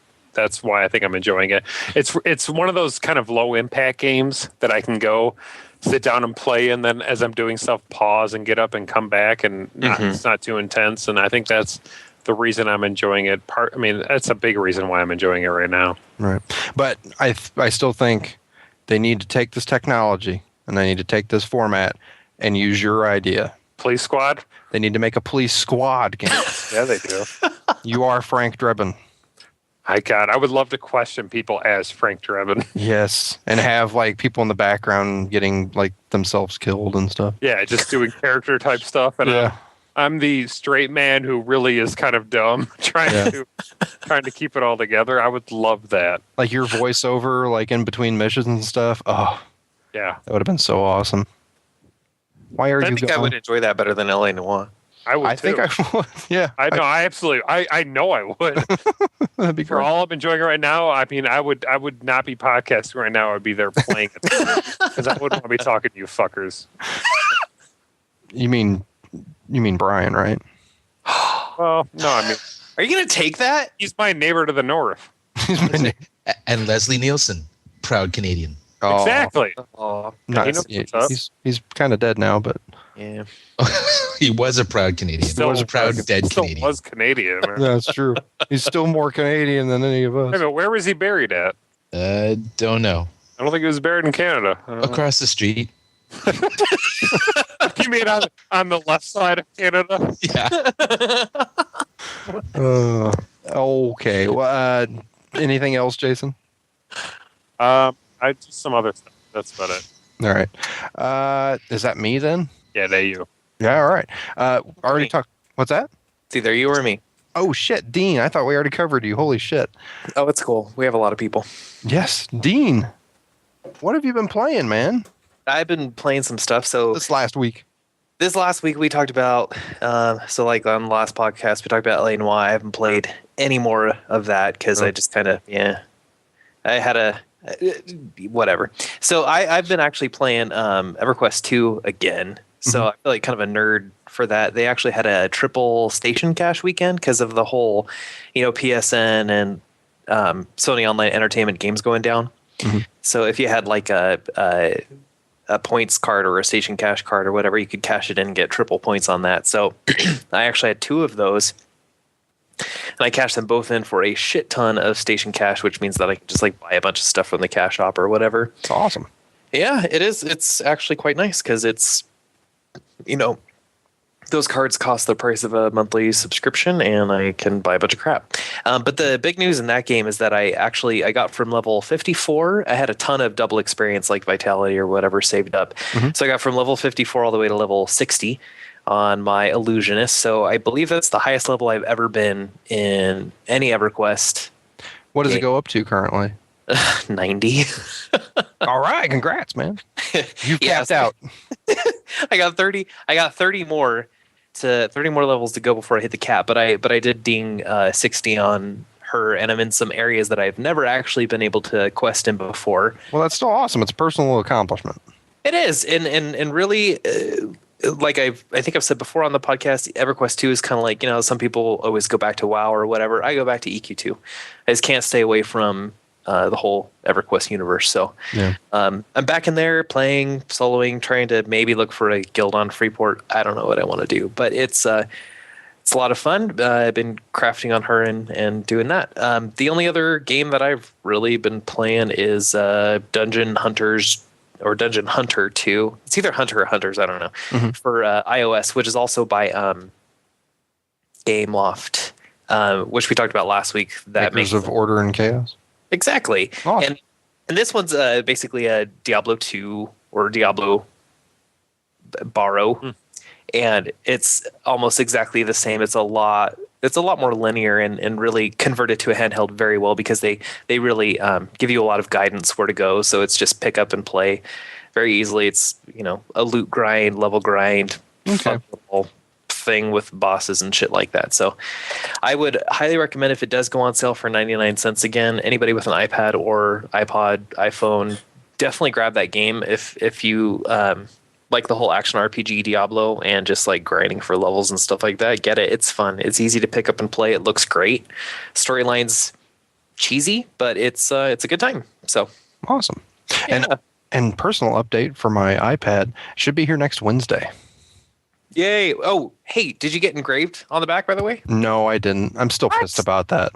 I: why I think I'm enjoying it. It's one of those kind of low impact games that I can go sit down and play, and then as I'm doing stuff, pause and get up and come back, and it's not too intense. And I think that's the reason I'm enjoying it. That's a big reason why I'm enjoying it right now.
A: Right, but I still think they need to take this technology and they need to take this format and use your idea.
I: Police Squad.
A: They need to make a Police Squad game.
I: Yeah, they do.
A: You are Frank Drebin.
I: I would love to question people as Frank Drebin.
A: Yes, and have like people in the background getting like themselves killed and stuff.
I: Yeah, just doing character type stuff. And I'm the straight man who really is kind of dumb, trying to keep it all together. I would love that.
A: Like your voiceover, like in between missions and stuff. Oh,
I: yeah,
A: that would have been so awesome. Why are you?
H: I think I would enjoy that better than LA Noire.
I: I would.
A: I think I would. Yeah,
I: I know. I absolutely. I know I would.
A: That'd be great.
I: For all I'm enjoying it right now, I mean, I would not be podcasting right now. I would be there playing it because I wouldn't want to be talking to you fuckers.
A: You mean Brian, right?
I: Well, no. I mean,
H: are you gonna take that?
I: He's my neighbor to the north.
F: And Leslie Nielsen, proud Canadian.
A: Oh,
I: exactly.
H: Oh,
A: nice. He's kind of dead now, but
H: yeah.
F: He was a proud Canadian.
I: Still
F: was a proud dead
I: still
F: Canadian.
I: Was Canadian. Man.
A: That's true. He's still more Canadian than any of us.
I: Hey, but where was he buried at?
F: Don't know.
I: I don't think he was buried in Canada.
F: Across the street.
I: You mean on the left side of Canada?
F: Yeah.
A: Okay. Well, anything else, Jason?
I: I just some other stuff. That's about it.
A: All right. Is that me then?
I: Yeah, there you.
A: Yeah. All right. Already talked. What's that?
H: It's either you or me.
A: Oh shit, Dean! I thought we already covered you. Holy shit.
H: Oh, it's cool. We have a lot of people.
A: Yes, Dean. What have you been playing, man?
H: I've been playing some stuff. So
A: this last week
H: we talked about. So like on the last podcast, we talked about LA Noire. I haven't played any more of that because I just kind of I had a whatever. So I've been actually playing Everquest 2 again. So I feel like kind of a nerd for that. They actually had a triple station cache weekend because of the whole, PSN and Sony Online Entertainment games going down. So if you had like a points card or a station cache card or whatever, you could cash it in and get triple points on that. So I actually had 2 of those. And I cashed them both in for a shit ton of station cash, which means that I can just like buy a bunch of stuff from the cash shop or whatever.
A: It's awesome.
H: Yeah, it is. It's actually quite nice because it's, those cards cost the price of a monthly subscription and I can buy a bunch of crap. But the big news in that game is that I got from level 54. I had a ton of double experience like Vitality or whatever saved up. So I got from level 54 all the way to level 60. On my Illusionist, so I believe that's the highest level I've ever been in any EverQuest.
A: What does it go up to currently?
H: 90.
A: All right, congrats, man. You capped out.
H: I got 30. I got 30 more levels to go before I hit the cap. But I did ding 60 on her, and I'm in some areas that I've never actually been able to quest in before.
A: Well, that's still awesome. It's a personal accomplishment.
H: It is, and really. Like I think I've said before on the podcast, EverQuest 2 is kind of like, some people always go back to WoW or whatever. I go back to EQ2. I just can't stay away from the whole EverQuest universe. So I'm back in there playing, soloing, trying to maybe look for a guild on Freeport. I don't know what I want to do, but it's a lot of fun. I've been crafting on her and doing that. The only other game that I've really been playing is Dungeon Hunters or Dungeon Hunter 2. It's either Hunter or Hunters, I don't know, for iOS, which is also by Gameloft, which we talked about last week. That
A: Makers of Order and Chaos.
H: Exactly. Awesome. And this one's basically a Diablo 2 or Diablo Borrow. and it's almost exactly the same. It's a lot more linear and really converted to a handheld very well because they really give you a lot of guidance where to go. So it's just pick up and play very easily. It's, a loot grind, level grind, fun little thing with bosses and shit like that. So I would highly recommend, if it does go on sale for 99 cents again, anybody with an iPad or iPod, iPhone, definitely grab that game if you like the whole action RPG Diablo and just like grinding for levels and stuff like that. Get it. It's fun. It's easy to pick up and play. It looks great. Storyline's cheesy, but it's a good time. So
A: awesome.
H: Yeah.
A: And personal update for my iPad, should be here next Wednesday.
H: Yay. Oh, hey, did you get engraved on the back, by the way?
A: No, I didn't. I'm still pissed about that.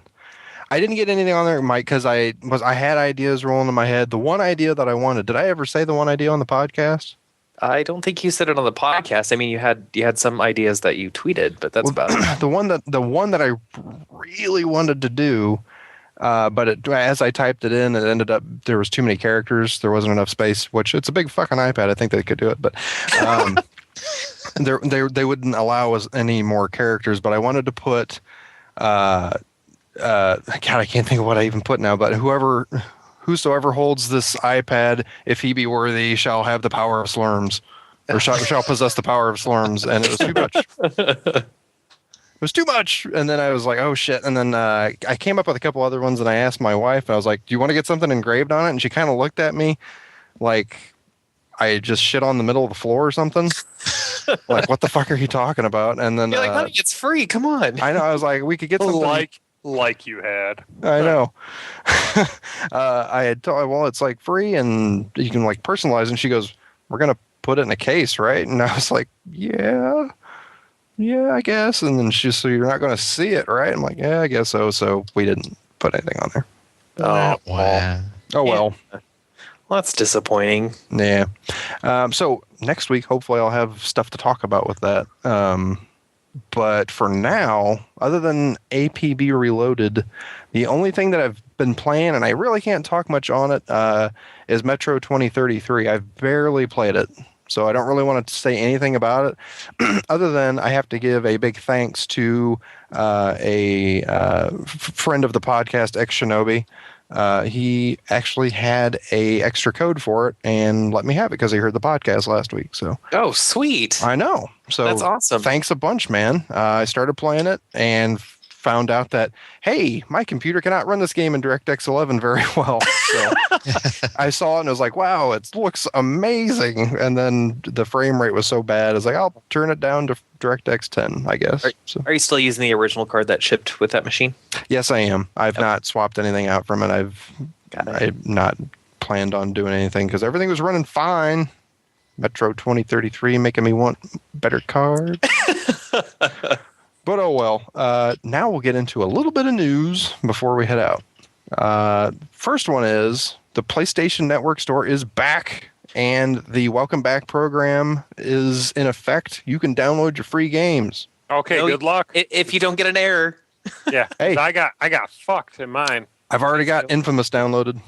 A: I didn't get anything on there, Mike, because I had ideas rolling in my head. The one idea that I wanted, did I ever say the one idea on the podcast?
H: I don't think you said it on the podcast. I mean, you had some ideas that you tweeted, but that's about it.
A: The one that I really wanted to do, but as I typed it in, it ended up there was too many characters. There wasn't enough space, which it's a big fucking iPad. I think they could do it, but they wouldn't allow us any more characters. But I wanted to put, God, I can't think of what I even put now. But whosoever holds this iPad, if he be worthy, shall have the power of slurms, or shall possess the power of slurms. And it was too much. It was too much. And then I was like, oh shit. And then I came up with a couple other ones, and I asked my wife, and I was like, do you want to get something engraved on it? And she kind of looked at me like I just shit on the middle of the floor or something. Like, what the fuck are you talking about? And then
H: you're like, honey, it's free. Come on.
A: I know. I was like, we could get something
I: like you had.
A: I know. I had told her, well, it's like free and you can like personalize. And she goes, we're going to put it in a case, right? And I was like, yeah, I guess. And then she said, so you're not going to see it, right? I'm like, yeah, I guess so. So we didn't put anything on there.
H: Oh, wow.
A: Oh, well.
H: Yeah. Well, that's disappointing.
A: Yeah. So next week, hopefully I'll have stuff to talk about with that. But for now, other than APB Reloaded, the only thing that I've been playing, and I really can't talk much on it, is Metro 2033. I've barely played it, so I don't really want to say anything about it, other than I have to give a big thanks to a friend of the podcast, Ex-Shinobi. He actually had a extra code for it and let me have it because he heard the podcast last week. So
H: oh, sweet!
A: I know. So
H: that's awesome.
A: Thanks a bunch, man. I started playing it and found out that hey, my computer cannot run this game in DirectX 11 very well. So I saw it and I was like, wow, it looks amazing. And then the frame rate was so bad, I was like, I'll turn it down to DirectX 10, I guess.
H: Are you still using the original card that shipped with that machine?
A: Yes, I am. I've not swapped anything out from it. I've not planned on doing anything because everything was running fine. Metro 2033 making me want better cards. But oh well. Now we'll get into a little bit of news before we head out. First one is the PlayStation Network store is back. And the Welcome Back program is in effect. You can download your free games.
I: Okay, good luck.
H: If you don't get an error.
I: Yeah,
A: hey,
I: I got fucked in mine.
A: I've already got Infamous downloaded.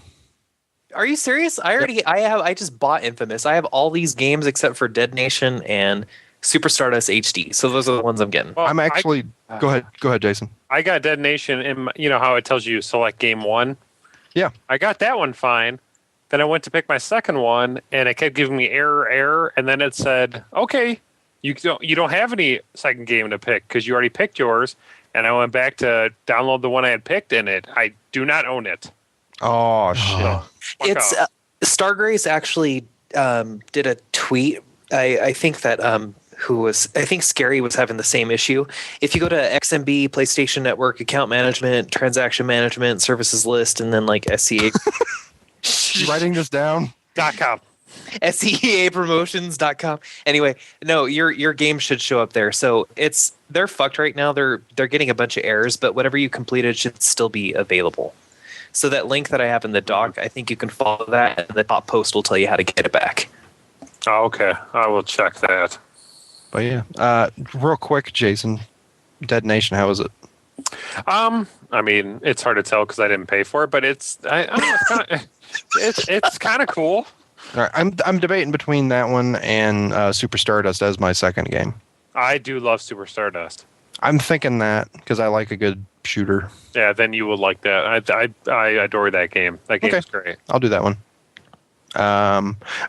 H: Are you serious? I just bought Infamous. I have all these games except for Dead Nation and Super Stardust HD. So those are the ones I'm getting.
A: Well, I'm actually go ahead, Jason.
I: I got Dead Nation in you know how it tells you select game 1?
A: Yeah.
I: I got that one fine. Then I went to pick my second one, and it kept giving me error, and then it said, "Okay, you don't have any second game to pick because you already picked yours." And I went back to download the one I had picked, and I do not own it.
A: Oh shit!
H: It's Stargrace actually did a tweet. I think that I think Scary was having the same issue. If you go to XMB, PlayStation Network, account management, transaction management, services list, and then like SCA.
A: Writing this down.
I: .com.
H: SEApromotions.com. Anyway, no, your game should show up there. So they're fucked right now. They're getting a bunch of errors, but whatever you completed should still be available. So that link that I have in the doc, I think you can follow that, and the top post will tell you how to get it back.
I: Oh, okay, I will check that.
A: But yeah, real quick, Jason, Dead Nation, how is it?
I: I mean, it's hard to tell because I didn't pay for it, but it's kind of cool.
A: All right, I'm debating between that one and Super Stardust as my second game.
I: I do love Super Stardust.
A: I'm thinking that because I like a good shooter.
I: Yeah, then you would like that. I adore that game. That game is great.
A: I'll do that one.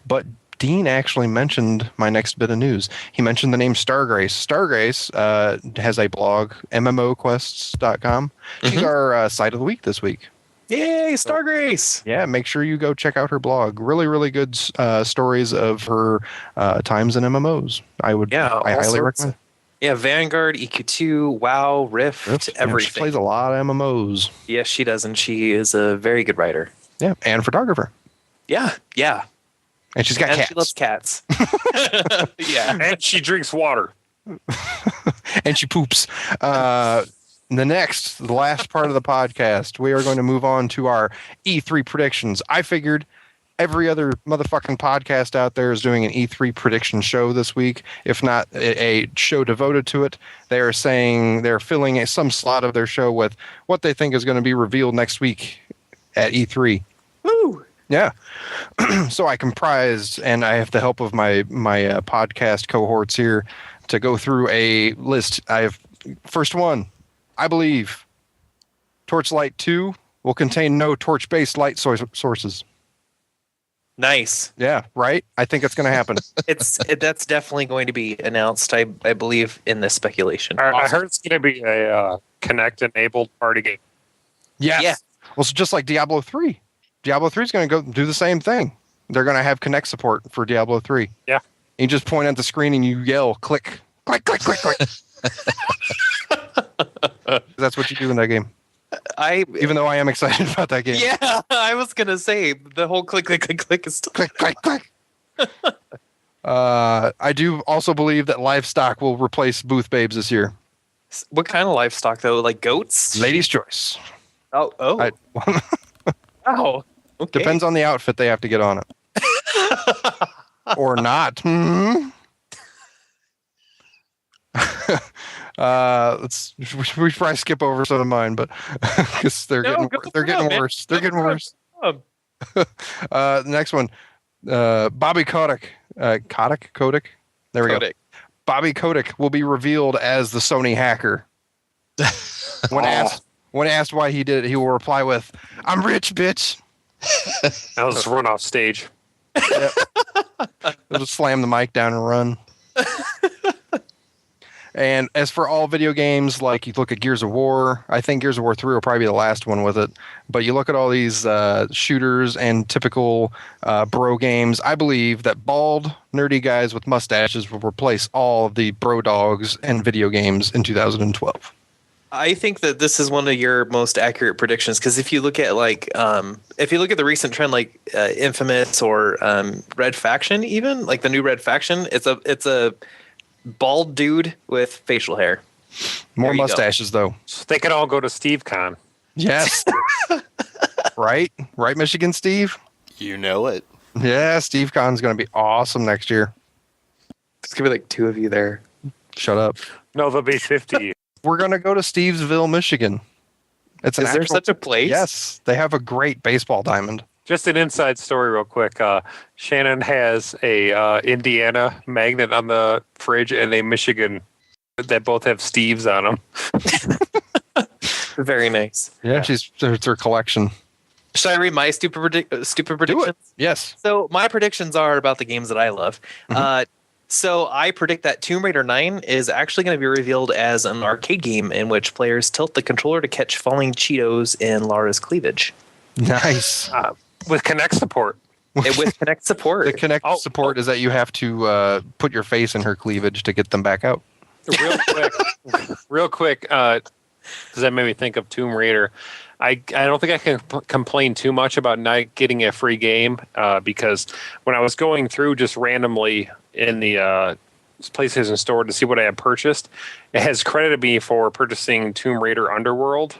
A: But Dean actually mentioned my next bit of news. He mentioned the name Stargrace. Stargrace has a blog, MMORPGs.com. She's our site of the week this week.
H: Yay, Stargrace!
A: Yeah, make sure you go check out her blog. Really, really good stories of her times in MMOs. I highly recommend.
H: Yeah, Vanguard, EQ2, WoW, Rift, everything.
A: She plays a lot of MMOs.
H: Yes, she does, and she is a very good writer.
A: Yeah, and photographer.
H: Yeah.
A: And she's got
H: and
A: cats.
H: She loves cats. Yeah.
I: And she drinks water.
A: And she poops. The last part of the podcast, we are going to move on to our E3 predictions. I figured every other motherfucking podcast out there is doing an E3 prediction show this week. If not a show devoted to it, they are saying they're filling some slot of their show with what they think is going to be revealed next week at E3.
H: Woo!
A: Yeah. So I comprised, and I have the help of my podcast cohorts here to go through a list. I have first one. I believe Torchlight 2 will contain no torch-based light sources.
H: Nice.
A: Yeah, right? I think it's going to happen.
H: That's definitely going to be announced, I believe, in this speculation.
I: I heard it's going to be a Kinect-enabled party game.
A: Yes.
H: Yeah.
A: Well, so just like Diablo 3. Diablo 3 is going to go do the same thing. They're going to have Kinect support for Diablo 3.
I: Yeah.
A: You just point at the screen and you yell, click, click, click, click, click. That's what you do in that game. Even though I am excited about that game.
H: Yeah, I was gonna say the whole click, click, click, click is still
A: click, click, click. I do also believe that livestock will replace booth babes this year.
H: What kind of livestock though? Like goats?
A: Ladies' choice.
H: Oh. Oh. Okay.
A: Depends on the outfit they have to get on it. Or not. We should probably skip over some of mine, but because they're getting worse. They're getting worse. The next one, Bobby Kotick. Kotick. There we go. Bobby Kotick will be revealed as the Sony hacker. When asked why he did it, he will reply with, "I'm rich, bitch."
I: I'll just run off stage.
A: Yep. He'll just slam the mic down and run. And as for all video games, like you look at Gears of War, I think Gears of War 3 will probably be the last one with it. But you look at all these shooters and typical bro games, I believe that bald, nerdy guys with mustaches will replace all of the bro dogs in video games in 2012.
H: I think that this is one of your most accurate predictions because if you look at the recent trend like Infamous or Red Faction, even like the new Red Faction, it's a bald dude with facial hair.
A: More mustaches though.
I: So they can all go to SteveCon.
A: Yes. Right, Michigan Steve.
G: You know it.
A: Yeah, SteveCon's going to be awesome next year.
H: There's gonna be like 2 of you there.
A: Shut up.
I: No, there'll be 50.
A: We're going to go to Stevesville, Michigan. Is there
H: such a place?
A: Yes. They have a great baseball diamond.
I: Just an inside story real quick. Shannon has a Indiana magnet on the fridge and a Michigan that both have Steves on them.
H: Very nice.
A: Yeah, it's her collection.
H: Should I read my stupid predictions?
A: Do it. Yes.
H: So my predictions are about the games that I love. Mm-hmm. So I predict that Tomb Raider 9 is actually going to be revealed as an arcade game in which players tilt the controller to catch falling Cheetos in Lara's cleavage.
A: Nice.
I: With Kinect support.
H: With Kinect support.
A: The Kinect support is that you have to put your face in her cleavage to get them back out.
I: Real quick, does that make me think of Tomb Raider? I don't think I can complain too much about not getting a free game because when I was going through just randomly in the PlayStation Store to see what I had purchased, it has credited me for purchasing Tomb Raider Underworld,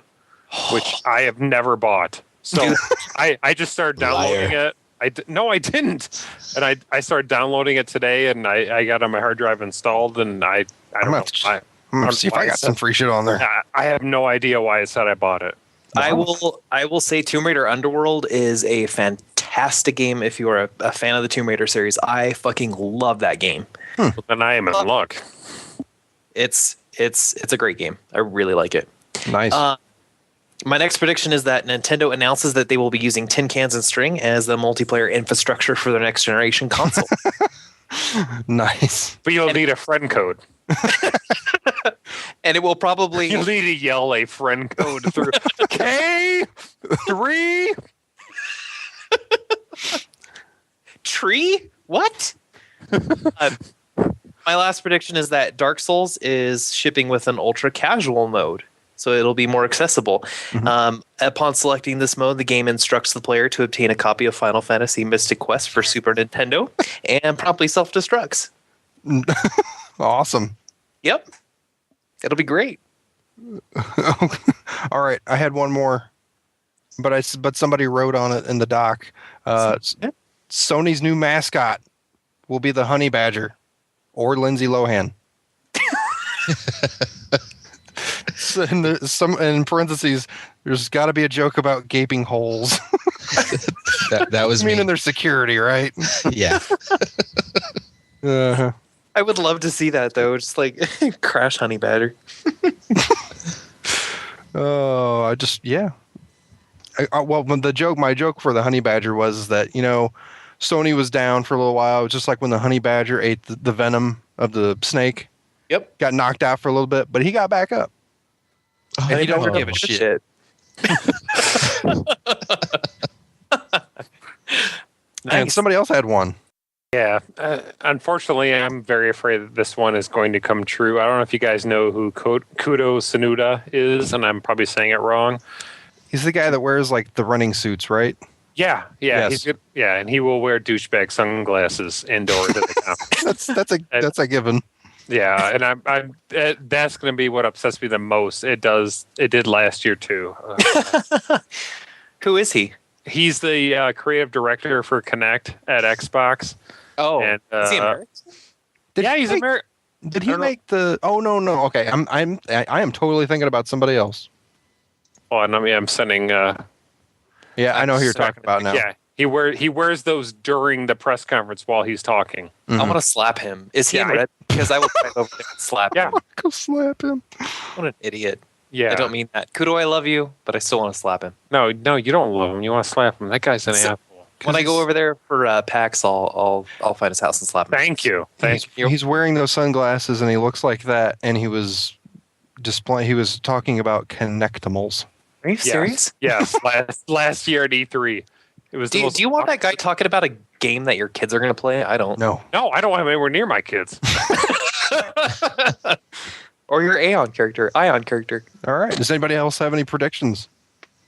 I: which I have never bought. So I just started downloading it. I didn't. And I started downloading it today, and I got on my hard drive installed, and I don't know.
A: I'm going to see if I got some free shit on there.
I: I have no idea why it said I bought it.
H: I will say Tomb Raider Underworld is a fantastic game if you are a fan of the Tomb Raider series. I fucking love that game.
I: Well, then I am in luck.
H: It's a great game. I really like it.
A: Nice.
H: My next prediction is that Nintendo announces that they will be using tin cans and string as the multiplayer infrastructure for their next generation console.
A: Nice.
I: But you'll need a friend code.
H: And it will probably...
I: You'll need to yell a friend code through K3.
H: Tree? What? My last prediction is that Dark Souls is shipping with an ultra casual mode, so it'll be more accessible. Upon selecting this mode, the game instructs the player to obtain a copy of Final Fantasy Mystic Quest for Super Nintendo and promptly self-destructs.
A: Awesome.
H: Yep. It'll be great.
A: All right, I had one more, but somebody wrote on it in the doc. Sony's new mascot will be the honey badger or Lindsay Lohan. So in parentheses, there's got to be a joke about gaping holes.
F: that was me.
A: Meaning their security, right?
F: Yeah.
H: I would love to see that though. Just like Crash Honey Badger.
A: Oh, well, my joke for the honey badger was that, Sony was down for a little while. It was just like when the honey badger ate the venom of the snake.
H: Yep.
A: Got knocked out for a little bit, but he got back up.
F: Oh,
A: And he don't give a shit. And somebody else had one.
I: Yeah. Unfortunately, I'm very afraid that this one is going to come true. I don't know if you guys know who Kudo Tsunoda is, and I'm probably saying it wrong.
A: He's the guy that wears like the running suits, right?
I: Yeah.
A: Yes.
I: He's good. Yeah, and he will wear douchebag sunglasses indoors at the conference.
A: that's a given.
I: Yeah, and I'm that's going to be what upsets me the most. It did last year too.
H: Who is he?
I: He's the creative director for Kinect at Xbox.
H: Oh,
I: and,
H: is he American?
I: He's American.
A: Did he make the? Oh no. Okay, I am totally thinking about somebody else.
I: Oh, and I'm sending.
A: Yeah, I know who you're talking about now.
I: Yeah, he wears those during the press conference while he's talking.
H: I want to slap him. Is he in red? Because I will drive over there and slap him.
A: Go slap him.
H: What an idiot.
I: Yeah,
H: I don't mean that. Kudo, I love you, but I still want to slap him.
I: No, you don't love him. You want to slap him. That guy's an asshole.
H: When I go over there for PAX, I'll find his house and slap him.
I: Thank you.
A: He's wearing those sunglasses and he looks like that. And he was talking about Kinectimals.
H: Are you serious?
I: Yes. last year at E3, it was.
H: Do you want that guy talking about a game that your kids are going to play? I don't.
A: No,
I: I don't want him anywhere near my kids.
H: Or your Ion character.
A: All right. Does anybody else have any predictions?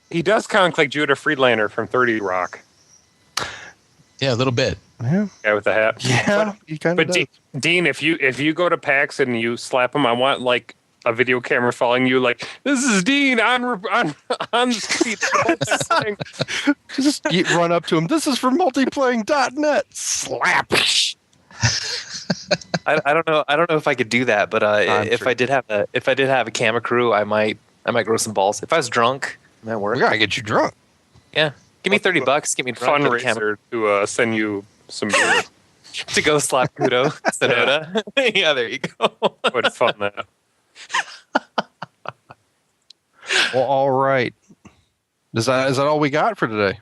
I: He does kind of look like Judah Friedlander from 30 Rock.
F: Yeah, a little bit.
A: Yeah.
I: Guy with the hat.
A: Yeah, he kind of does.
I: Dean, if you go to PAX and you slap him, I want like a video camera following you, like, this is Dean on the street.
A: Just run up to him. This is from multiplaying.net. Slap.
H: I don't know if I could do that, but if I did have a camera crew, I might grow some balls. If I was drunk, it might work.
A: We gotta get you drunk.
H: Yeah, give me $30. Get me drunk.
I: Fundraiser to send you some beer.
H: To go slap Kudo Tsunoda. Yeah, there you go.
I: What fun that.
A: Well, all right. Is that all we got for today?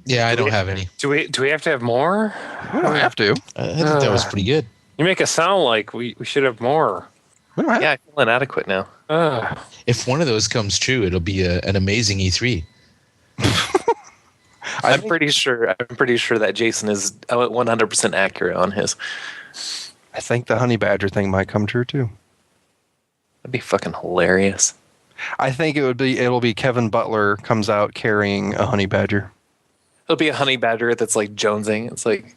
F: Yeah, I don't have any.
I: Do we have to have more?
A: We don't have to.
F: I think that was pretty good.
I: You make it sound like we should have more.
A: We don't have.
H: Yeah, I feel inadequate now.
F: If one of those comes true, it'll be an amazing E3.
H: I'm pretty sure that Jason is 100% accurate on his.
A: I think the honey badger thing might come true too.
H: That'd be fucking hilarious.
A: I think it'll be Kevin Butler comes out carrying a honey badger.
H: It'll be a honey badger that's like jonesing. It's like,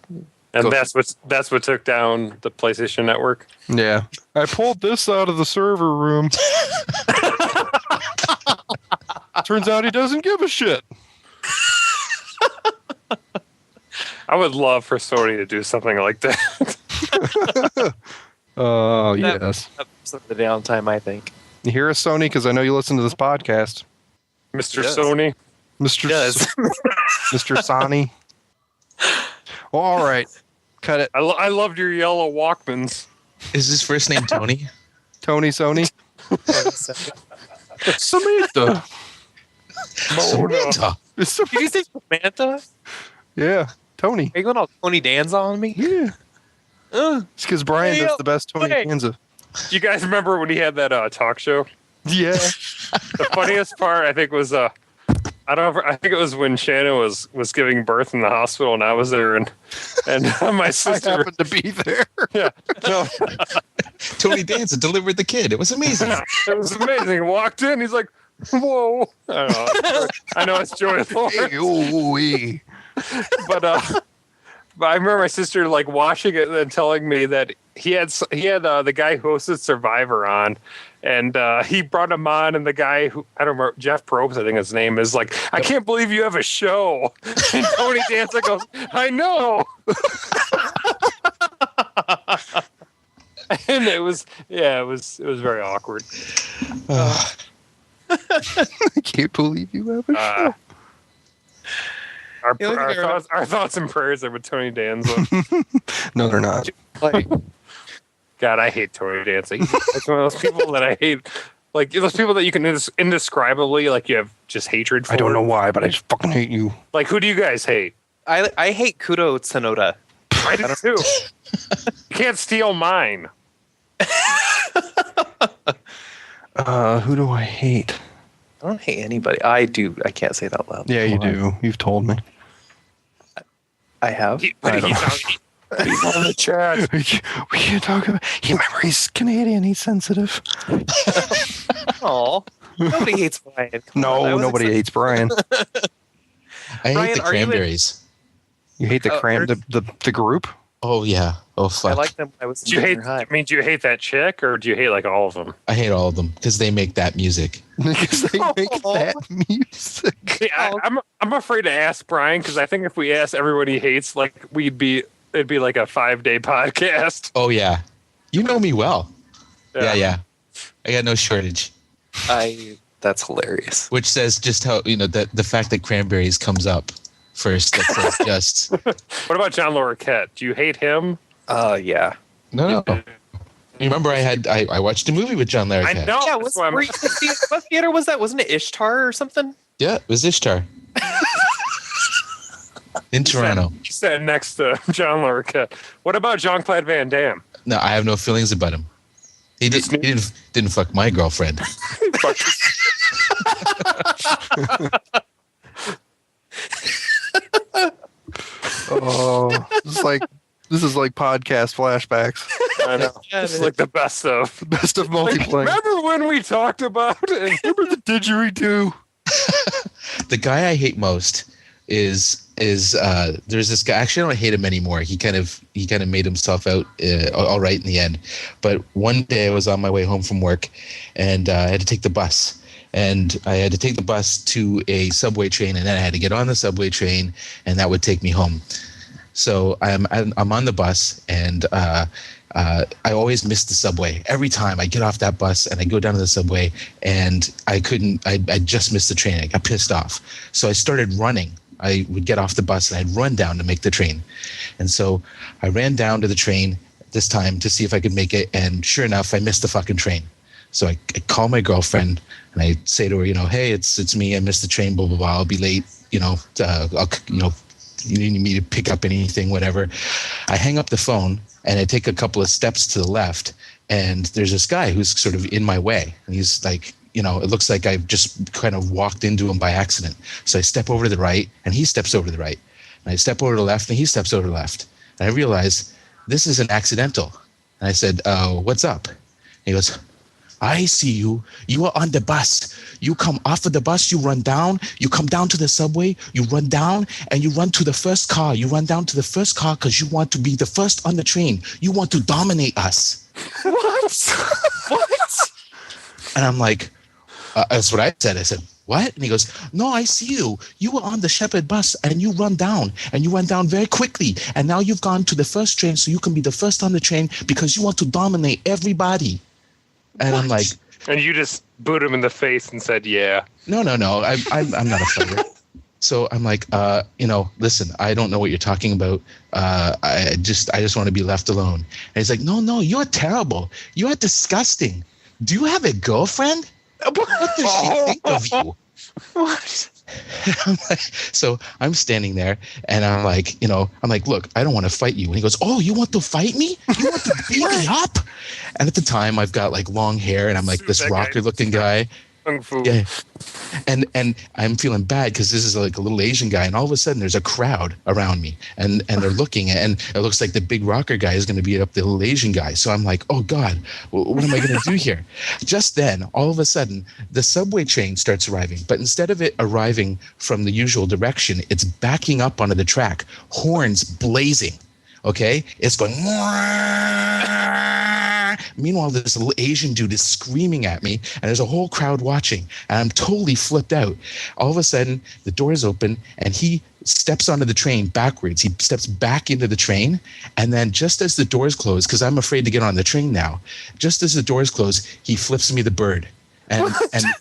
I: and that's what took down the PlayStation Network.
A: Yeah, I pulled this out of the server room. Turns out he doesn't give a shit.
I: I would love for Sony to do something like that.
A: Oh, yes.
H: That's the downtime, I think.
A: You hear us, Sony? Because I know you listen to this podcast.
I: Mr. Sony.
A: Mr. Mr. Sony. Well, all right. Cut it.
I: I loved your yellow Walkmans.
F: Is his first name Tony?
A: Tony Sony. Samantha.
F: Samantha.
H: Did you say Samantha?
A: Yeah, Tony.
H: Are you going all Tony Danza on me?
A: Yeah. It's because Brian does the best Tony Danza.
I: Do you guys remember when he had that talk show?
A: Yeah.
I: The funniest part, I think, was I think it was when Shannon was giving birth in the hospital, and I was there, and my sister
A: I happened to be there.
I: Yeah, no,
F: Tony Danza delivered the kid. It was amazing.
I: it was amazing. He walked in, he's like, "Whoa!" I know it's joyful,
A: Hey,
I: but I remember my sister like watching it and telling me that he had the guy who hosted Survivor on. And he brought him on, and the guy who, I don't remember, Jeff Probst, I think his name is, like, I can't believe you have a show. And Tony Danza goes, I know. And it was very awkward.
A: I can't believe you have a show.
I: Our thoughts and prayers are with Tony Danza.
A: No, they're not.
H: Like,
I: God, I hate Tony Danza. It's one of those people that I hate. Like, those people that you can indescribably, like, you have just hatred for.
A: I don't know why, but I just fucking hate you.
I: Like, who do you guys hate?
H: I hate Kudo Tsunoda.
I: I do too. You can't steal mine.
A: Who do I hate?
H: I don't hate anybody. I do. I can't say that loud.
A: Yeah, you do. You've told me.
H: I have.
I: He's on the chat.
A: We can't talk about. Remember, he's Canadian. He's sensitive.
H: Oh, nobody hates Brian.
A: No, nobody hates Brian.
F: I
H: Brian,
F: hate the
H: are you in-
F: cranberries.
A: You hate the group?
F: Oh yeah. Oh fuck.
H: I like them. I was in
I: Do you hate?
H: junior high.
I: I mean, do you hate that chick, or do you hate like all of them?
F: I hate all of them because they make that music.
A: Because they make that music.
I: Yeah, I'm afraid to ask Brian because I think if we asked everyone he hates, like it'd be like a 5-day podcast.
F: Oh yeah. You know me well. Yeah. I got no shortage.
H: That's hilarious.
F: Which says just how that the fact that cranberries comes up first. That says just.
I: What about John Larroquette? Do you hate him?
H: Yeah.
F: No. Remember, I watched a movie with John Larroquette.
I: I know.
H: Yeah,
I: that's why I'm-
H: what theater was that? Wasn't it Ishtar or something?
F: Yeah, it was Ishtar. In Toronto.
I: He sat next to John Larroquette. What about Jean-Claude Van Damme?
F: No, I have no feelings about him. He didn't fuck my girlfriend.
A: Oh, this is like podcast flashbacks.
I: I know. It's like the best of.
A: Best of multiplaying.
I: Remember when we talked about it?
A: Remember the didgeridoo?
F: The guy I hate most is there's this guy. Actually, I don't hate him anymore. He kind of made himself out all right in the end. But one day I was on my way home from work, and I had to take the bus. And I had to take the bus to a subway train, and then I had to get on the subway train, and that would take me home. So I'm on the bus, and I always miss the subway. Every time I get off that bus and I go down to the subway, and I just missed the train. I got pissed off. So I started running. I would get off the bus and I'd run down to make the train. And so I ran down to the train this time to see if I could make it, and sure enough, I missed the fucking train. So I call my girlfriend and I say to her, hey, it's me. I missed the train, blah, blah, blah. I'll be late, you need me to pick up anything, whatever. I hang up the phone and I take a couple of steps to the left, and there's this guy who's sort of in my way. And he's like, it looks like I've just kind of walked into him by accident. So I step over to the right and he steps over to the right. And I step over to the left and he steps over to the left. And I realize this isn't accidental. And I said, what's up? And he goes, I see you. You are on the bus. You come off of the bus, you run down, you come down to the subway, you run down, and you run to the first car. You run down to the first car because you want to be the first on the train. You want to dominate us.
H: What?
F: And I'm like, that's what I said. I said, what? And he goes, no, I see you. You were on the Shepherd bus and you run down, and you went down very quickly. And now you've gone to the first train so you can be the first on the train because you want to dominate everybody. And what? I'm like,
I: and you just boot him in the face and said, "Yeah."
F: No. I'm not a fighter. So I'm like, listen, I don't know what you're talking about. I just want to be left alone. And he's like, no, you're terrible. You are disgusting. Do you have a girlfriend? What does she think of you?
H: What?
F: So I'm standing there and I'm like, look, I don't want to fight you. And he goes, oh, you want to fight me? You want to beat me up? And at the time I've got like long hair and I'm like this rocker looking guy.
I: Kung Fu.
F: Yeah. And I'm feeling bad because this is like a little Asian guy, and all of a sudden there's a crowd around me, and they're looking, and it looks like the big rocker guy is going to beat up the little Asian guy. So I'm like, oh God, what am I going to do here? Just then, all of a sudden, the subway train starts arriving, but instead of it arriving from the usual direction, it's backing up onto the track, horns blazing. Okay, it's going. Meanwhile, this little Asian dude is screaming at me, and there's a whole crowd watching, and I'm totally flipped out. All of a sudden, the doors open, and he steps onto the train backwards. He steps back into the train, and then just as the doors close, because I'm afraid to get on the train now, just as the doors close, he flips me the bird, and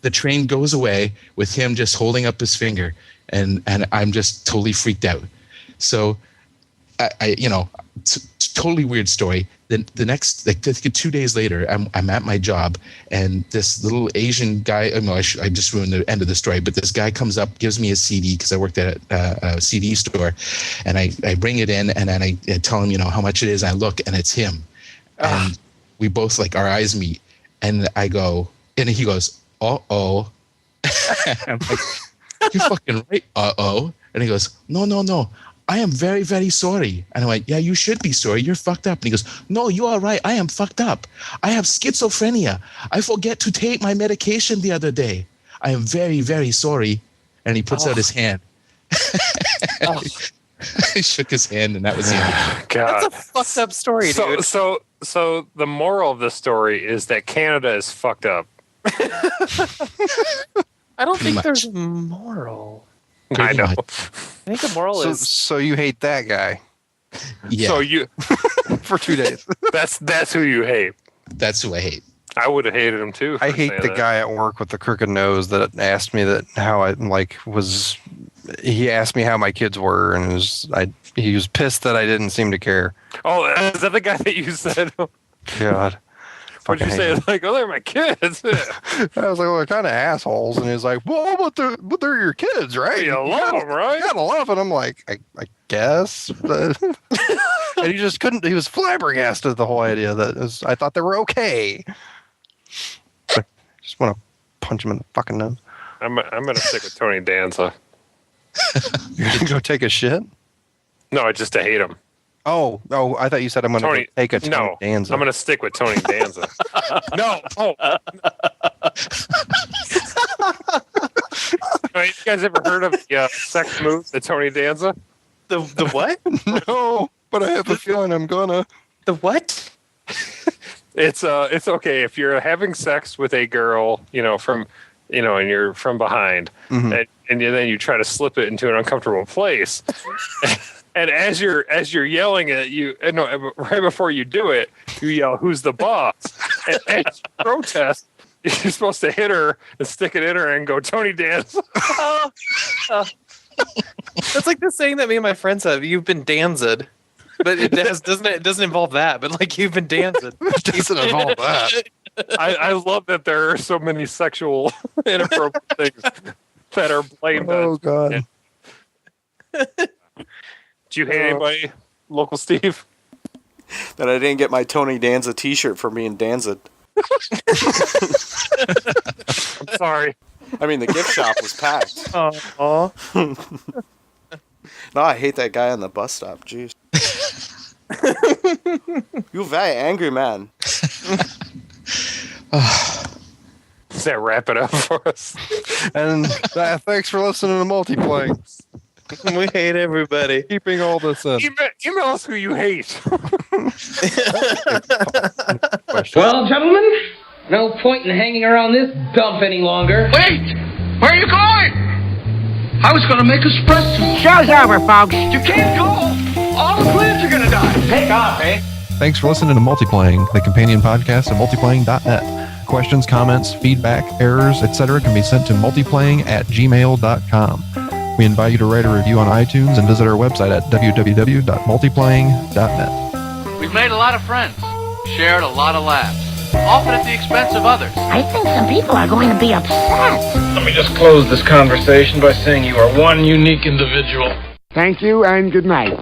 F: the train goes away with him just holding up his finger, and I'm just totally freaked out. So, totally weird story. Then the next, like 2 days later, I'm at my job, and this little Asian guy. I just ruined the end of the story. But this guy comes up, gives me a CD because I worked at a CD store, and I bring it in, and then I tell him, how much it is. And I look, and it's him, and we both like our eyes meet, and I go, and he goes, uh-oh. I'm like, you're fucking right, uh-oh. And he goes, no. I am very, very sorry. And I'm like, yeah, you should be sorry. You're fucked up. And he goes, no, you are right. I am fucked up. I have schizophrenia. I forget to take my medication the other day. I am very, very sorry. And he puts out his hand. He shook his hand, and that was the end.
I: God.
H: That's a fucked up story, dude.
I: So the moral of the story is that Canada is fucked up.
H: I don't think there's a moral.
I: I know.
H: I think the moral is.
A: So you hate that guy?
F: Yeah.
I: So you
A: for 2 days.
I: That's who you hate.
F: That's who I hate.
I: I would have hated him too.
A: I hate the guy at work with the crooked nose that asked me that how I was. He asked me how my kids were, and he was pissed that I didn't seem to care.
I: Oh, is that the guy that you said?
A: God.
I: What'd you say? Like, oh, they're my kids.
A: I was like, well, they're kind of assholes. And he's like, well, but they're your kids, right?
I: You love them, right?
A: You gotta love them. I'm like, I guess. But and he just couldn't. He was flabbergasted at the whole idea that I thought they were okay. I just want to punch him in the fucking nose.
I: I'm gonna stick with Tony Danza.
A: You're gonna go take a shit?
I: No, just to hate him.
A: Oh! I thought you said I'm going to take a Tony Danza.
I: I'm going to stick with Tony Danza. No. Oh. You guys ever heard of the sex move, the Tony Danza?
H: The what?
A: No, but I have a feeling I'm gonna.
H: The what?
I: It's okay if you're having sex with a girl, and you're from behind,
A: mm-hmm.
I: and then you try to slip it into an uncomfortable place. And as you're yelling at you, right before you do it, you yell, "Who's the boss?" And as you protest, you're supposed to hit her and stick it in her and go, "Tony Danza."
H: That's like the saying that me and my friends have. You've been danzed, but it doesn't involve that. But like you've been danzed.
A: It doesn't involve that.
I: I love that there are so many sexual inappropriate things that are blamed.
A: Oh God.
I: Do you hate anybody, local Steve?
G: That I didn't get my Tony Danza T-shirt for being Danza.
I: I'm sorry.
G: I mean, the gift shop was packed.
H: Oh.
G: No, I hate that guy on the bus stop. Jeez. You're a very angry man.
I: Does that wrap it up for us?
A: And thanks for listening to Multiplaying.
H: We hate everybody.
A: Keeping all this in.
I: Email us who you hate.
J: Well, gentlemen, no point in hanging around this dump any longer.
D: Wait! Where are you going? I was going to make espresso.
J: Show's over, folks.
D: You can't go! All the plants are going to die.
J: Take off, eh?
A: Thanks for listening to Multiplaying, the companion podcast at multiplaying.net. Questions, comments, feedback, errors, etc. can be sent to multiplaying@gmail.com. We invite you to write a review on iTunes and visit our website at www.multiplaying.net.
K: We've made a lot of friends, shared a lot of laughs, often at the expense of others.
L: I think some people are going to be upset.
M: Let me just close this conversation by saying you are one unique individual.
L: Thank you and good night.